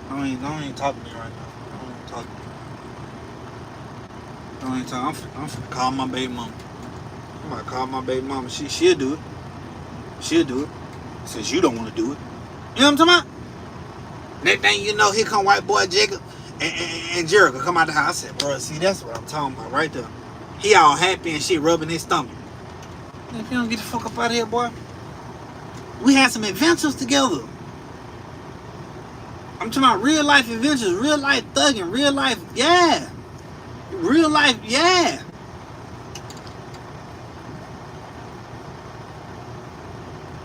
Don't even talk to me right now. Don't even talk to me. Don't even talk. I'm finna call my baby mama. I'm about to call my baby mama. She'll do it. She'll do it. Since you don't want to do it. You know what I'm talking about? That thing, you know, here come white boy Jacob and Jericho come out the house. I said, bro, see, that's what I'm talking about right there. He all happy and shit, rubbing his stomach. If you don't get the fuck up out of here, boy. We had some adventures together. I'm talking about real life adventures, real life thugging, real life, yeah. Real life, yeah.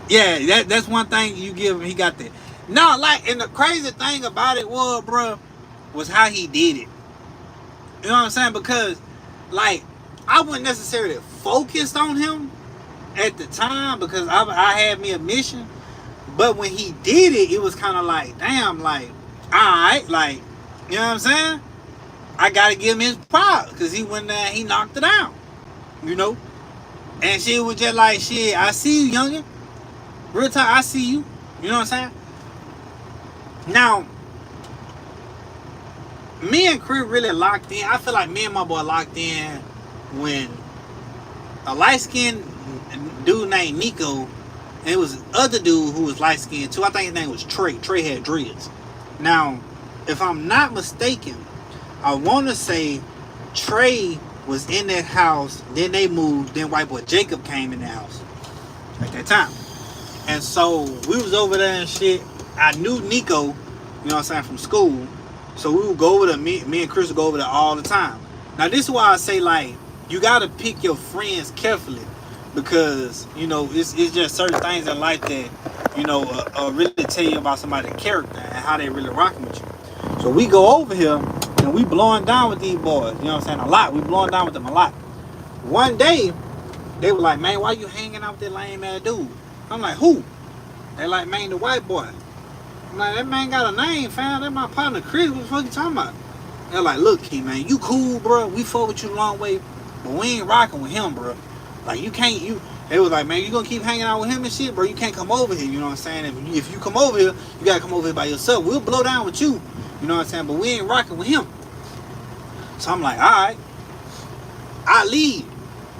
Yeah, that's one thing you give him, he got that. No, like, and the crazy thing about it was, bro, was how he did it. You know what I'm saying? Because, like, I wasn't necessarily focused on him at the time because I had me a mission. But when he did it, it was kind of like, damn, like, alright, like, you know what I'm saying? I gotta give him his props because he went there and he knocked it out, you know? And she was just like, shit, I see you, youngin'. Real time, I see you. You know what I'm saying? Now, me and Chris really locked in. I feel like me and my boy locked in when a light-skinned dude named Nico, and it was other dude who was light-skinned too. I think his name was Trey. Trey had dreads. Now, if I'm not mistaken, I want to say Trey was in that house, then they moved, then white boy Jacob came in the house at that time. And so we was over there and shit. I knew Nico you know what I'm saying, from school. So we would go over there, me and Chris would go over there all the time. Now this is why I say, like, you gotta pick your friends carefully, because, you know, it's just certain things in life that, you know, really tell you about somebody's character and how they really rocking with you. So we go over here and we blowing down with these boys, you know what I'm saying, a lot. We blowing down with them a lot. One day, they were like, man, why you hanging out with that lame ass dude? I'm like, who? They like, man, the white boy. I'm like, that man got a name, fam. That my partner Chris. What the fuck you talking about? They're like, look, Key, man, you cool, bro. We fuck with you a long way, but we ain't rocking with him, bro. Like, you can't, they was like, man, you gonna keep hanging out with him and shit, bro. You can't come over here, you know what I'm saying? If you come over here, you gotta come over here by yourself. We'll blow down with you, you know what I'm saying? But we ain't rocking with him. So I'm like, all right. I leave.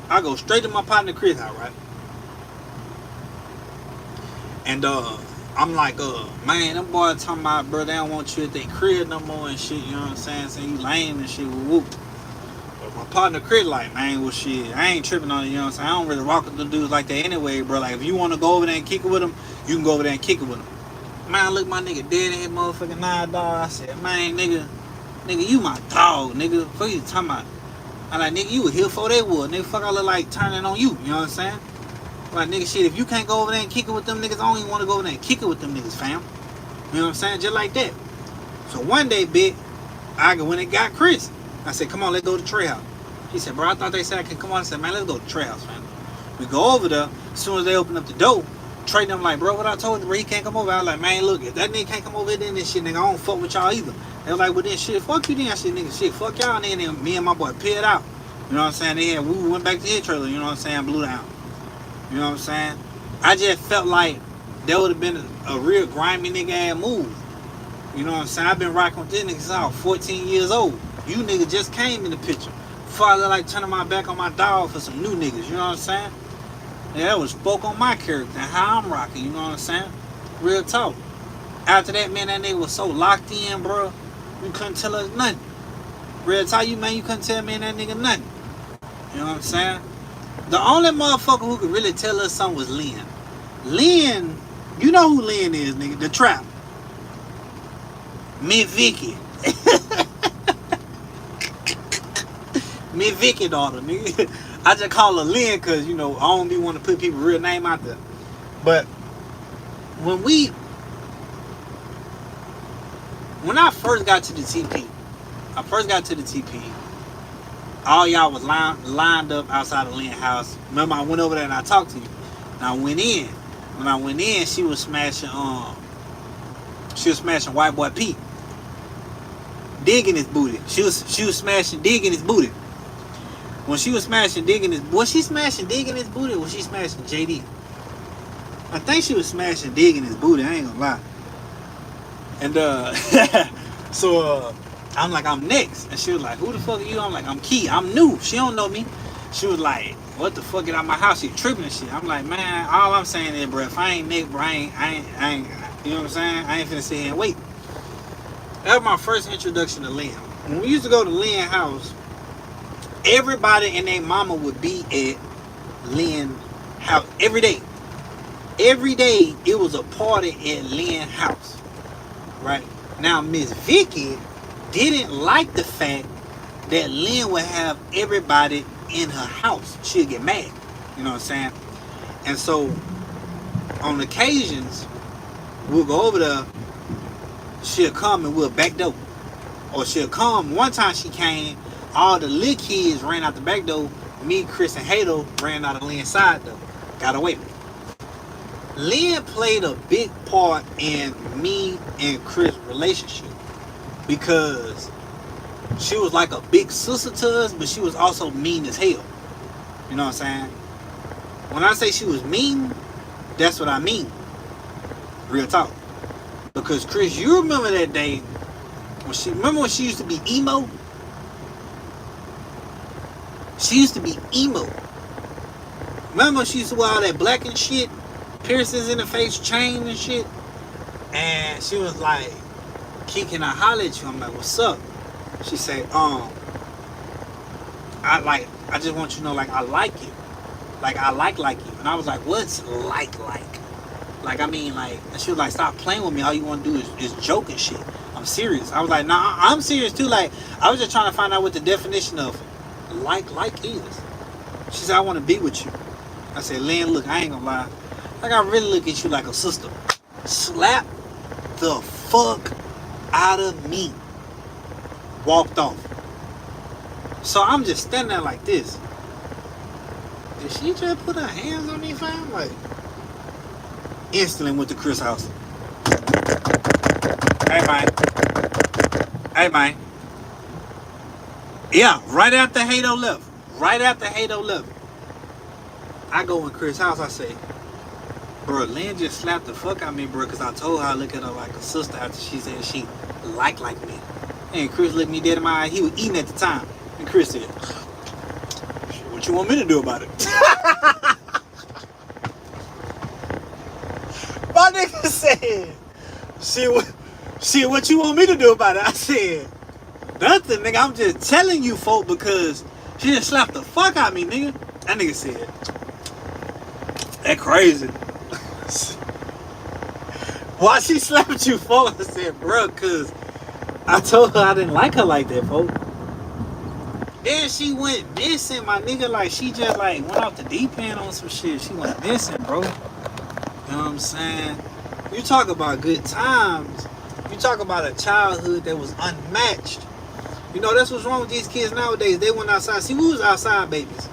I go straight to my partner Chris house, right? And I'm like, man, them boys talking about, bro, they don't want you at their crib no more and shit, you know what I'm saying? Saying you lame and shit, whoop. But my partner Chris like, man, well, shit, I ain't tripping on it, you know what I'm saying? I don't really rock with the dudes like that anyway, bro. Like, if you want to go over there and kick it with them, you can go over there and kick it with them. Man, I look my nigga dead in his motherfucking eye, dog. I said, man, nigga, you my dog, nigga. What you talking about? I like, nigga, you were here before they were. Nigga, fuck, I look like turning on you, you know what I'm saying? Like, nigga, shit, if you can't go over there and kick it with them niggas, I don't even want to go over there and kick it with them niggas, fam. You know what I'm saying? Just like that. So one day, bitch, I went and got Chris. I said, come on, let's go to Trey House. He said, bro, I thought they said I could come on. I said, man, let's go to Trey House, fam. We go over there. As soon as they open up the door, Trey them like, bro, what I told you, bro, he can't come over. I was like, man, look, if that nigga can't come over here, then this shit, nigga, I don't fuck with y'all either. They was like, well, then shit, fuck you then. I said, nigga, shit, fuck y'all. And then me and my boy peeled out. You know what I'm saying? We went back to his trailer, you know what I'm saying? Blew down. You know what I'm saying? I just felt like that would have been a real grimy nigga ass move. You know what I'm saying? I've been rocking with this nigga since I was 14 years old. You nigga just came in the picture. Before I like turning my back on my dog for some new niggas, you know what I'm saying? Yeah, that was spoke on my character and how I'm rocking, you know what I'm saying? Real talk. After that, man, that nigga was so locked in, bro. You couldn't tell us nothing. Real talk, you, man, you couldn't tell me and that nigga nothing. You know what I'm saying? The only motherfucker who could really tell us something was Lynn. Lynn, you know who Lynn is, nigga? The Trap. Me Vicky. Me Vicky daughter, nigga. I just call her Lynn because, you know, I don't be want to put people's real name out there. But when I first got to the TP, all y'all was lined up outside of Lynn's house. Remember, I went over there and I talked to you. And I went in. When I went in, she was smashing white boy Pete. Digging his booty. She was smashing digging his booty. When she was smashing digging his booty, was she smashing digging his booty or was she smashing JD? I think she was smashing digging his booty, I ain't gonna lie. And so I'm like, I'm next. And she was like, who the fuck are you? I'm like, I'm Key. I'm new. She don't know me. She was like, what the fuck, get out my house? She tripping and shit. I'm like, man, all I'm saying is, bro, if I ain't Nick, bro, I ain't, you know what I'm saying? I ain't finna sit here and wait. That was my first introduction to Lynn. When we used to go to Lynn's house, everybody and their mama would be at Lynn's house every day. Every day, it was a party at Lynn's house. Right? Now, Miss Vicky didn't like the fact that Lynn would have everybody in her house. She'd get mad. You know what I'm saying? And so, on occasions, we'll go over there, she'll come and we'll back door. Or she'll come, one time she came, all the little kids ran out the back door, me, Chris, and Hato ran out of Lynn's side door. Got away with it. Lynn played a big part in me and Chris' relationship because she was like a big sister to us, but she was also mean as hell. You know what I'm saying? When I say she was mean, that's what I mean. Real talk. Because Chris, you remember that day when she used to be emo? She used to be emo. Remember when she used to wear all that black and shit? Piercings in the face, chain and shit. And she was like, Key, can I holler at you? I'm like, what's up? She said, I just want you to know, like, I like you. Like, I like you. And I was like, what's like? Like, I mean, like, and she was like, stop playing with me. All you want to do is joke and shit. I'm serious. I was like, nah, I'm serious too. Like, I was just trying to find out what the definition of like is. She said, I want to be with you. I said, Lynn, look, I ain't gonna lie. Like, I really look at you like a sister. Slap the fuck out of me. Walked off. So I'm just standing there like this. Did she just put her hands on me, fam? Like, instantly went to Chris' house. Hey, man. Hey, man. Yeah, right after Hato left. Right after Hato left. I go in Chris' house, I say, bro, Lynn just slapped the fuck out of me, bro, because I told her I look at her like a sister after she said she like me. And Chris looked me dead in my eye. He was eating at the time. And Chris said, what you want me to do about it? My nigga said, shit, what you want me to do about it? I said, nothing, nigga. I'm just telling you, folk, because she just slapped the fuck out of me, nigga. That nigga said, that crazy. Why she slapped you, folk? I said, bro, because I told her I didn't like her like that, folk. Then she went missing, my nigga. Like, she just, like, went off the deep end on some shit. She went missing, bro. You know what I'm saying? You talk about good times. You talk about a childhood that was unmatched. You know, that's what's wrong with these kids nowadays. They went outside. See, we was outside babies.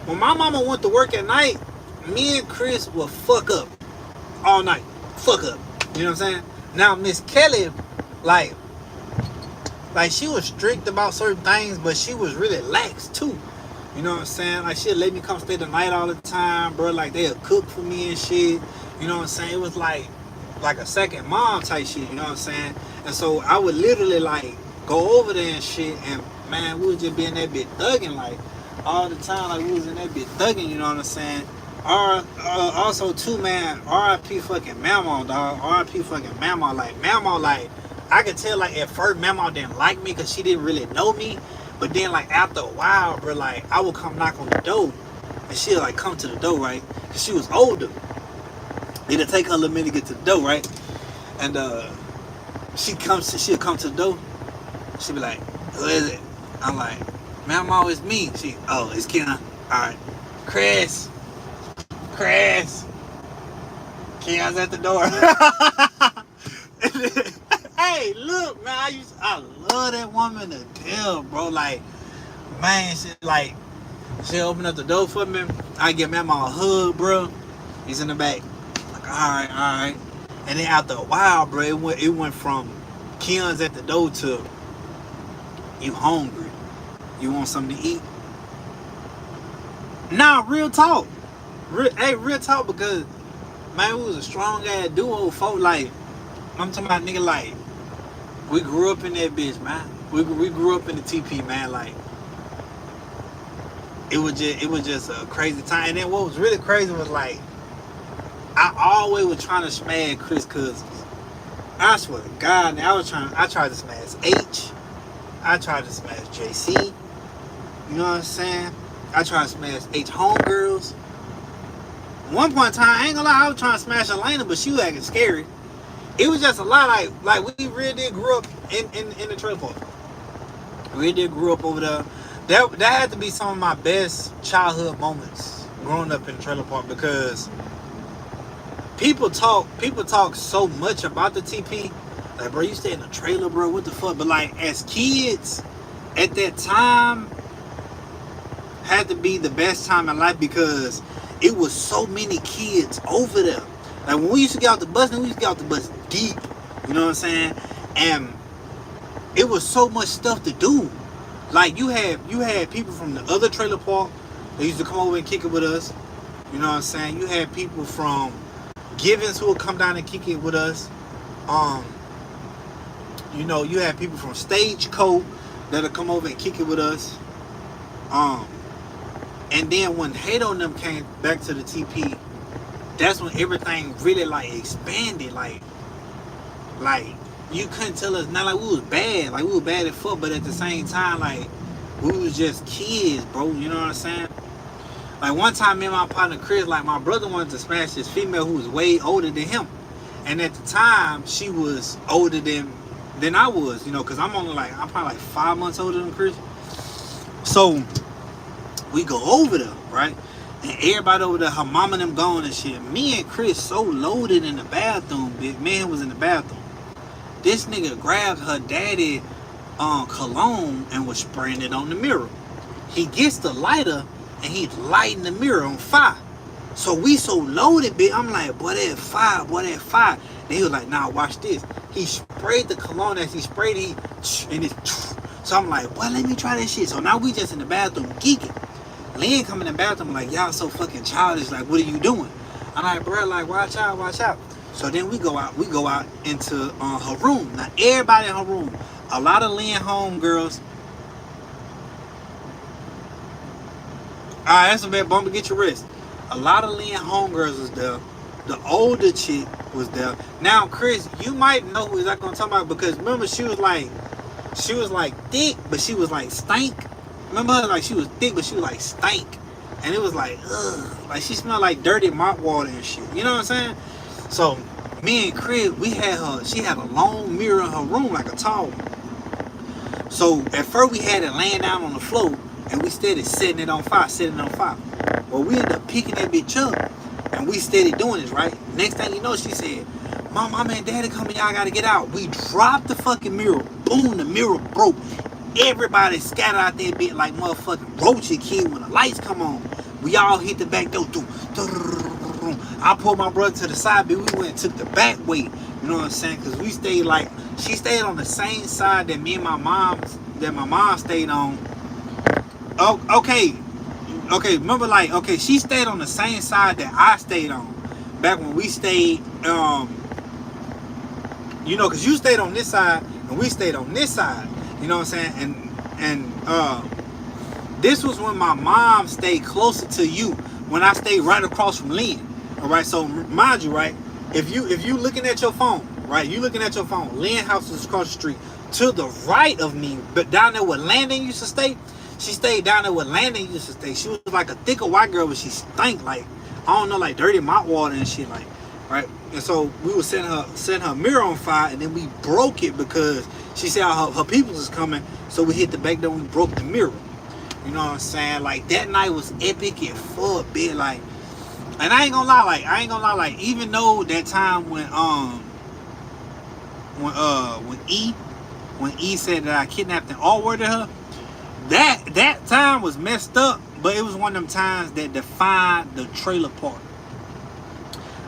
When my mama went to work at night, me and Chris would fuck up all night. Fuck up. You know what I'm saying? Now, Miss Kelly, like she was strict about certain things, but she was really lax too. You know what I'm saying? Like, she'd let me come stay the night all the time, bro. Like, they'd cook for me and shit. You know what I'm saying? It was like a second mom type shit. You know what I'm saying? And so I would literally, like, go over there and shit, and man, we was just be in that bit thugging, like, all the time. Like, we was in that bit thugging. You know what I'm saying? Also too, man, R.I.P. fucking Mama, dog. R.I.P. fucking Mama. Like, Mama, like, I could tell, like, at first Mama didn't like me because she didn't really know me. But then, like, after a while, bro, like, I would come knock on the door, and she'd, like, come to the door, right? Because she was older. It'd take her a little minute to get to the door, right? And she'd come to the door. She'd be like, who is it? I'm like, Mama, it's me. It's Keon. Alright. Chris. Keon's at the door. Hey, look, man, I love that woman to death, bro. Like, man, she'll open up the door for me. I give Mama a hug, bro. He's in the back. Like, all right. And then after a while, bro, it went from Keon's at the door to you hungry. You want something to eat? Nah, real talk. Real talk, because, man, we was a strong ass duo, folk. Like, I'm talking about, nigga, like, we grew up in that bitch, man. We grew up in the TP, man. Like, it was just a crazy time. And then what was really crazy was, like, I always was trying to smash Chris' cousins. I swear to God, I tried to smash H. I tried to smash JC. You know what I'm saying? I tried to smash H homegirls. One point in time, I ain't gonna lie, I was trying to smash Elena, but she was acting scary. It was just a lot, like we really did grow up in the trailer park. We really did grow up over there. That had to be some of my best childhood moments growing up in the trailer park, because people talk so much about the TP. Like, bro, you stay in a trailer, bro, what the fuck? But, like, as kids, at that time, had to be the best time in life, because it was so many kids over there. Like, when we used to get out the bus, we used to get out the bus deep. You know what I'm saying? And it was so much stuff to do. Like, you had people from the other trailer park that used to come over and kick it with us. You know what I'm saying? You had people from Givens who would come down and kick it with us. You know, you had people from Stagecoach that'll come over and kick it with us. And then when Hato and them came back to the TP, that's when everything really, like, expanded. Like you couldn't tell us, not like we was bad. Like, we was bad at fuck, but at the same time, like, we was just kids, bro. You know what I'm saying? Like one time, me and my partner Chris, like my brother wanted to smash this female who was way older than him, and at the time she was older than I was, because I'm probably like 5 months older than Chris. So we go over there, right? And everybody over there, her mama and them gone and shit. Me and Chris so loaded in the bathroom, big man was in the bathroom. This nigga grabbed her daddy cologne and was spraying it on the mirror. He gets the lighter and he's lighting the mirror on fire. So we so loaded, bitch. I'm like, boy, that fire, boy, that fire. And he was like, nah, watch this. He sprayed the cologne. As he sprayed it, and it's. So I'm like, boy, let me try that shit. So now we just in the bathroom geeking. Lynn come in the bathroom like, y'all so fucking childish. Like, what are you doing? I'm like, bro, like, watch out, watch out. So then we go out into her room. Now everybody in her room, a lot of Lynn homegirls. Alright, that's a bad bumper, get your wrist. A lot of Lynn homegirls was there. The older chick was there. Now, Chris, you might know who I'm gonna talk about, because remember she was like thick, but she was like stank. Remember her? Like she was thick, but she was like stank. And it was like, ugh. Like she smelled like dirty mop water and shit. You know what I'm saying? So me and Chris, she had a long mirror in her room, like a tall one. So at first we had it laying down on the floor, and we started setting it on fire. Well, we ended up picking that bitch up, and we started doing this, right? Next thing you know, she said, Mom and Daddy coming, y'all gotta get out. We dropped the fucking mirror. Boom, the mirror broke. Everybody scattered out that bitch like motherfucking roachy kid when the lights come on. We all hit the back door. I pulled my brother to the side, but we went and took the back way. You know what I'm saying? Because we stayed she stayed on the same side that my mom stayed on. Oh, okay, remember, she stayed on the same side that I stayed on back when we stayed, because you stayed on this side and we stayed on this side, you know what I'm saying, and this was when my mom stayed closer to you, when I stayed right across from Lynn. All right, so mind you, right, if you looking at your phone, right, Lynn house is across the street. To the right of me, but down there where Landon used to stay, she stayed down there where Landon used to stay. She was like a thicker white girl, but she stank like, I don't know, like dirty mop water and shit, like, right? And so we would set her mirror on fire, and then we broke it because she said her people was coming. So we hit the back door, we broke the mirror. You know what I'm saying? Like that night was epic and full, bitch. Like, and I ain't gonna lie, like even though that time when E said that I kidnapped and all-worded her, that time was messed up, but it was one of them times that defined the trailer park.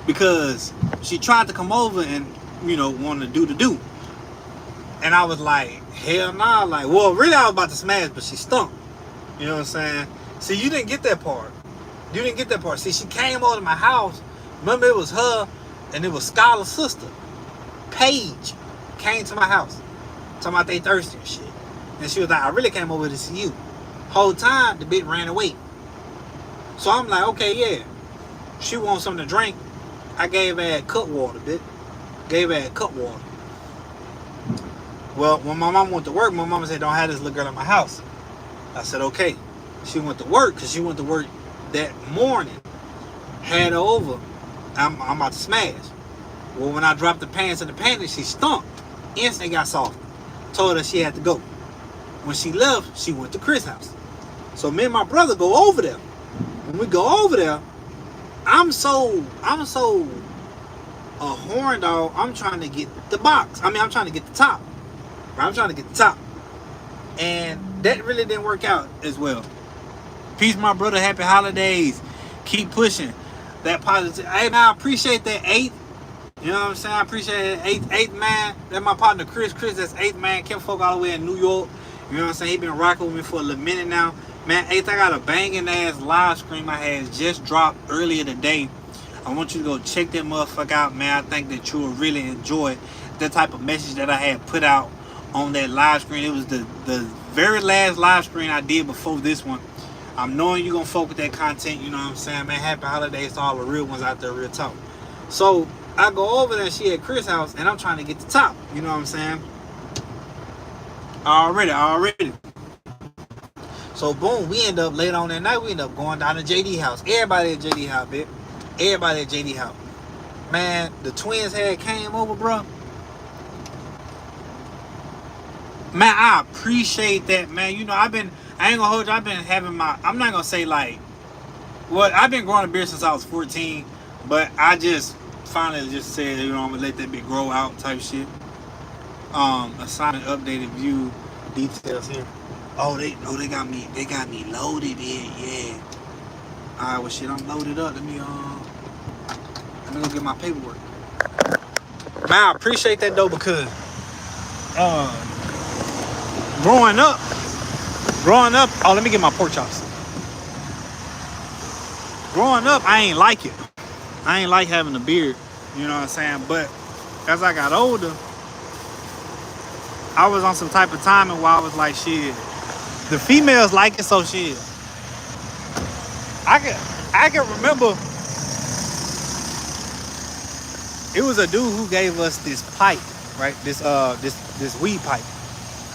Because she tried to come over and, wanted to do the do. And I was like, hell nah, like, well, really I was about to smash, but she stunk. You know what I'm saying? See, you didn't get that part. See, she came over to my house. Remember, it was her, and it was Skylar's sister, Paige, came to my house. Talking about they thirsty and shit. And she was like, I really came over to see you. Whole time, the bitch ran away. So I'm like, okay, yeah. She wants something to drink. I gave her cut water, bitch. Well, when my mom went to work, my mama said, don't have this little girl in my house. I said, okay. She went to work, because she went to work that morning. Had her over. I'm about to smash. Well, when I dropped the pants in the panties, she stunk. Instantly got soft. Told her she had to go. When she left, she went to Chris' house. So me and my brother go over there. When we go over there, I'm so a horn dog. I'm trying to get the box. I'm trying to get the top. Right? I'm trying to get the top. And that really didn't work out as well. Peace, my brother. Happy holidays. Keep pushing that positive. Hey, man, I appreciate that 8th. You know what I'm saying? I appreciate it. 8th man. That's my partner, Chris. That's 8th man. Kim folk all the way in New York. You know what I'm saying? He been rocking with me for a little minute now. Man, 8th, I got a banging ass live stream I had just dropped earlier today. I want you to go check that motherfucker out, man. I think that you will really enjoy the type of message that I had put out on that live screen. It was the very last live screen I did before this one. I'm knowing you're going to fuck with that content. You know what I'm saying, man? Happy holidays to all the real ones out there, real talk. So I go over there, she at Chris' house, and I'm trying to get the top. You know what I'm saying? Already. So boom, we end up later on that night. We end up going down to JD house. Everybody at JD house, bitch. Everybody at JD house. Man, the twins had came over, bro. Man, I appreciate that, man. You know, I ain't gonna hold you. I've been having I'm not gonna say like, well, I've been growing a beard since I was 14, but I just finally just said, you know, I'm gonna let that bit grow out type shit. Assign an updated view details here. Oh, they got me loaded in, yeah. Alright, well shit, I'm loaded up. Let me go get my paperwork. Man, I appreciate that though, because growing up, oh, let me get my pork chops. Growing up, I ain't like it. I ain't like having a beard, you know what I'm saying? But as I got older, I was on some type of timing where I was like, shit, the females like it, so shit. I can remember it was a dude who gave us this pipe, right? This weed pipe.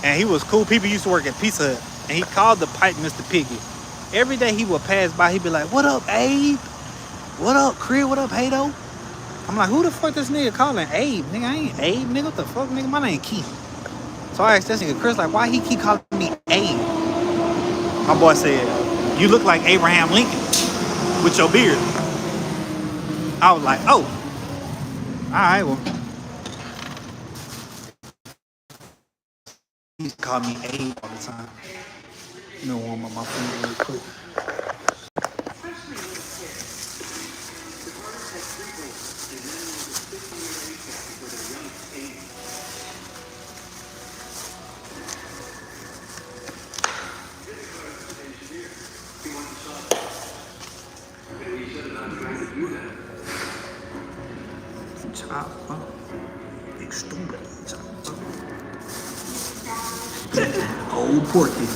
And he was cool. People used to work at Pizza Hut. And he called the pipe Mr. Piggy. Every day he would pass by, he'd be like, what up, Abe? What up, Cree? What up, Hato? I'm like, who the fuck this nigga calling Abe? Nigga, I ain't Abe, nigga. What the fuck, nigga? My name Keith. So I asked this nigga Chris, like, why he keep calling me Abe? My boy said, you look like Abraham Lincoln with your beard. I was like, oh. All right, well. He used to call me Abe all the time. You know, warm up my food real quick. Chop, huh? Big stupid. Old Porky.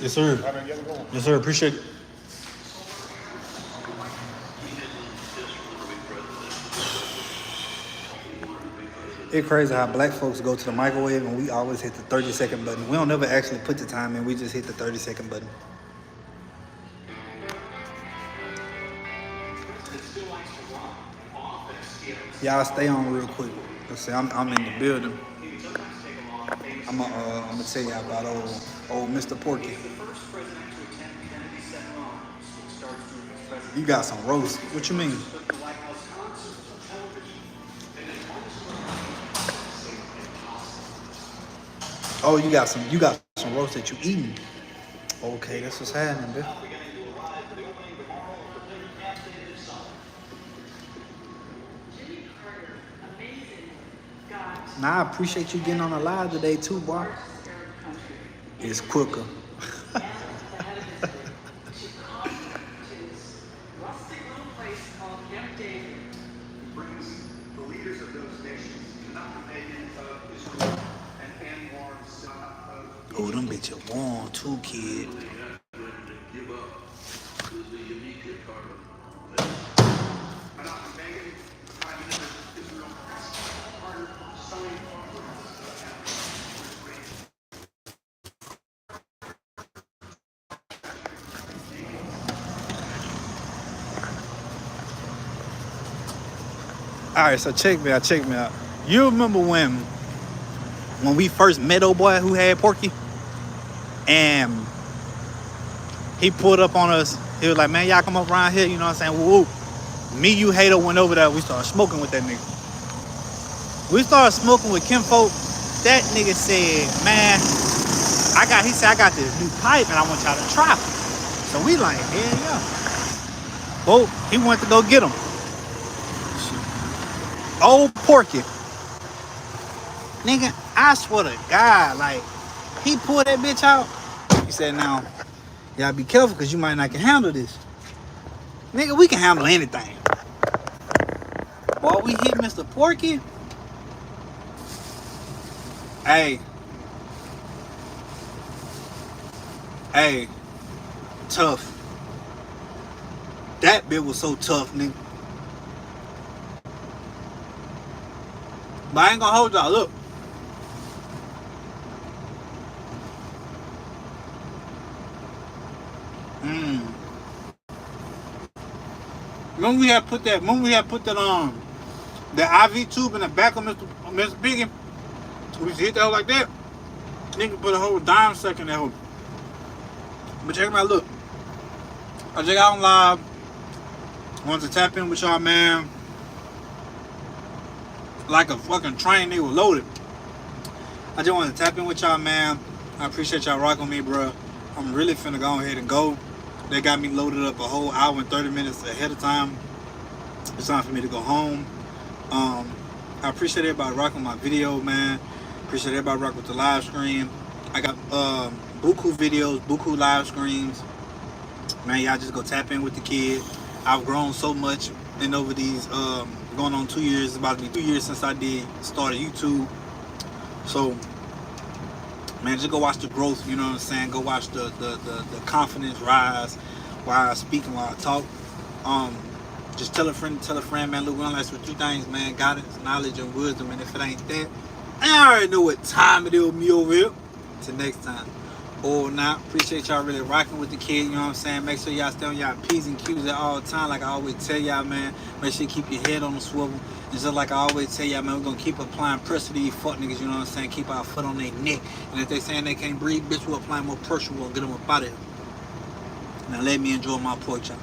Yes, sir. Yes, sir. Appreciate it. It's crazy how black folks go to the microwave and we always hit the 30-second button. We don't never actually put the time in. We just hit the 30-second button. Y'all stay on real quick. Let's see, I'm in the building. I'm gonna tell y'all about old Mr. Porky. You got some roast. What you mean? Oh, you got some roast that you eating. Okay, that's what's happening, bitch. Nah, I appreciate you getting on the live today too, boy. It's quicker. Oh, them bitches warm too, kid. All right, so check me out. You remember when we first met old boy who had Porky? And he pulled up on us. He was like, man, y'all come up around here, you know what I'm saying? Woo. Me, you, Hater went over there. We started smoking with that nigga. We started smoking with Kim folk. That nigga said, man, he said, I got this new pipe and I want y'all to try it. So we like, hell yeah. Well, he went to go get him. Old Porky. Nigga, I swear to God, like, he pulled that bitch out. He said, now, y'all be careful because you might not can handle this. Nigga, we can handle anything. Boy, we hit Mr. Porky. Hey. Hey. Tough. That bit was so tough, nigga. But I ain't gonna hold y'all. Look. When we had put that the IV tube in the back of Mr. Biggie, we just hit that hole like that. Nigga put a whole dime second in that hole. But check me out, look. I just got on live. Wanted to tap in with y'all, man. Like a fucking train, they were loaded. I just wanted to tap in with y'all, man. I appreciate y'all rocking with me, bro. I'm really finna go ahead and go. They got me loaded up a whole hour and 30 minutes ahead of time. It's time for me to go home. I appreciate everybody rocking my video, man. Appreciate everybody rocking with the live stream. I got buku videos, buku live streams. Man, y'all just go tap in with the kid. I've grown so much in over these going on 2 years. It's about to be 2 years since I started YouTube. So, man, just go watch the growth, you know what I'm saying? Go watch the confidence rise while I speak and while I talk. Just tell a friend, man, look, we only ask for 3 things, man: guidance, knowledge, and wisdom. And if it ain't that, I already know what time it is with me over here. Till next time. Or not. Appreciate y'all really rocking with the kid, you know what I'm saying? Make sure y'all stay on y'all P's and Q's at all time. Like I always tell y'all, man, make sure you keep your head on the swivel. And just like I always tell y'all, man, we're gonna keep applying pressure to these fuck niggas, you know what I'm saying? Keep our foot on their neck. And if they saying they can't breathe, bitch, we'll apply more pressure, we'll get them up out of here. Now let me enjoy my pork chop.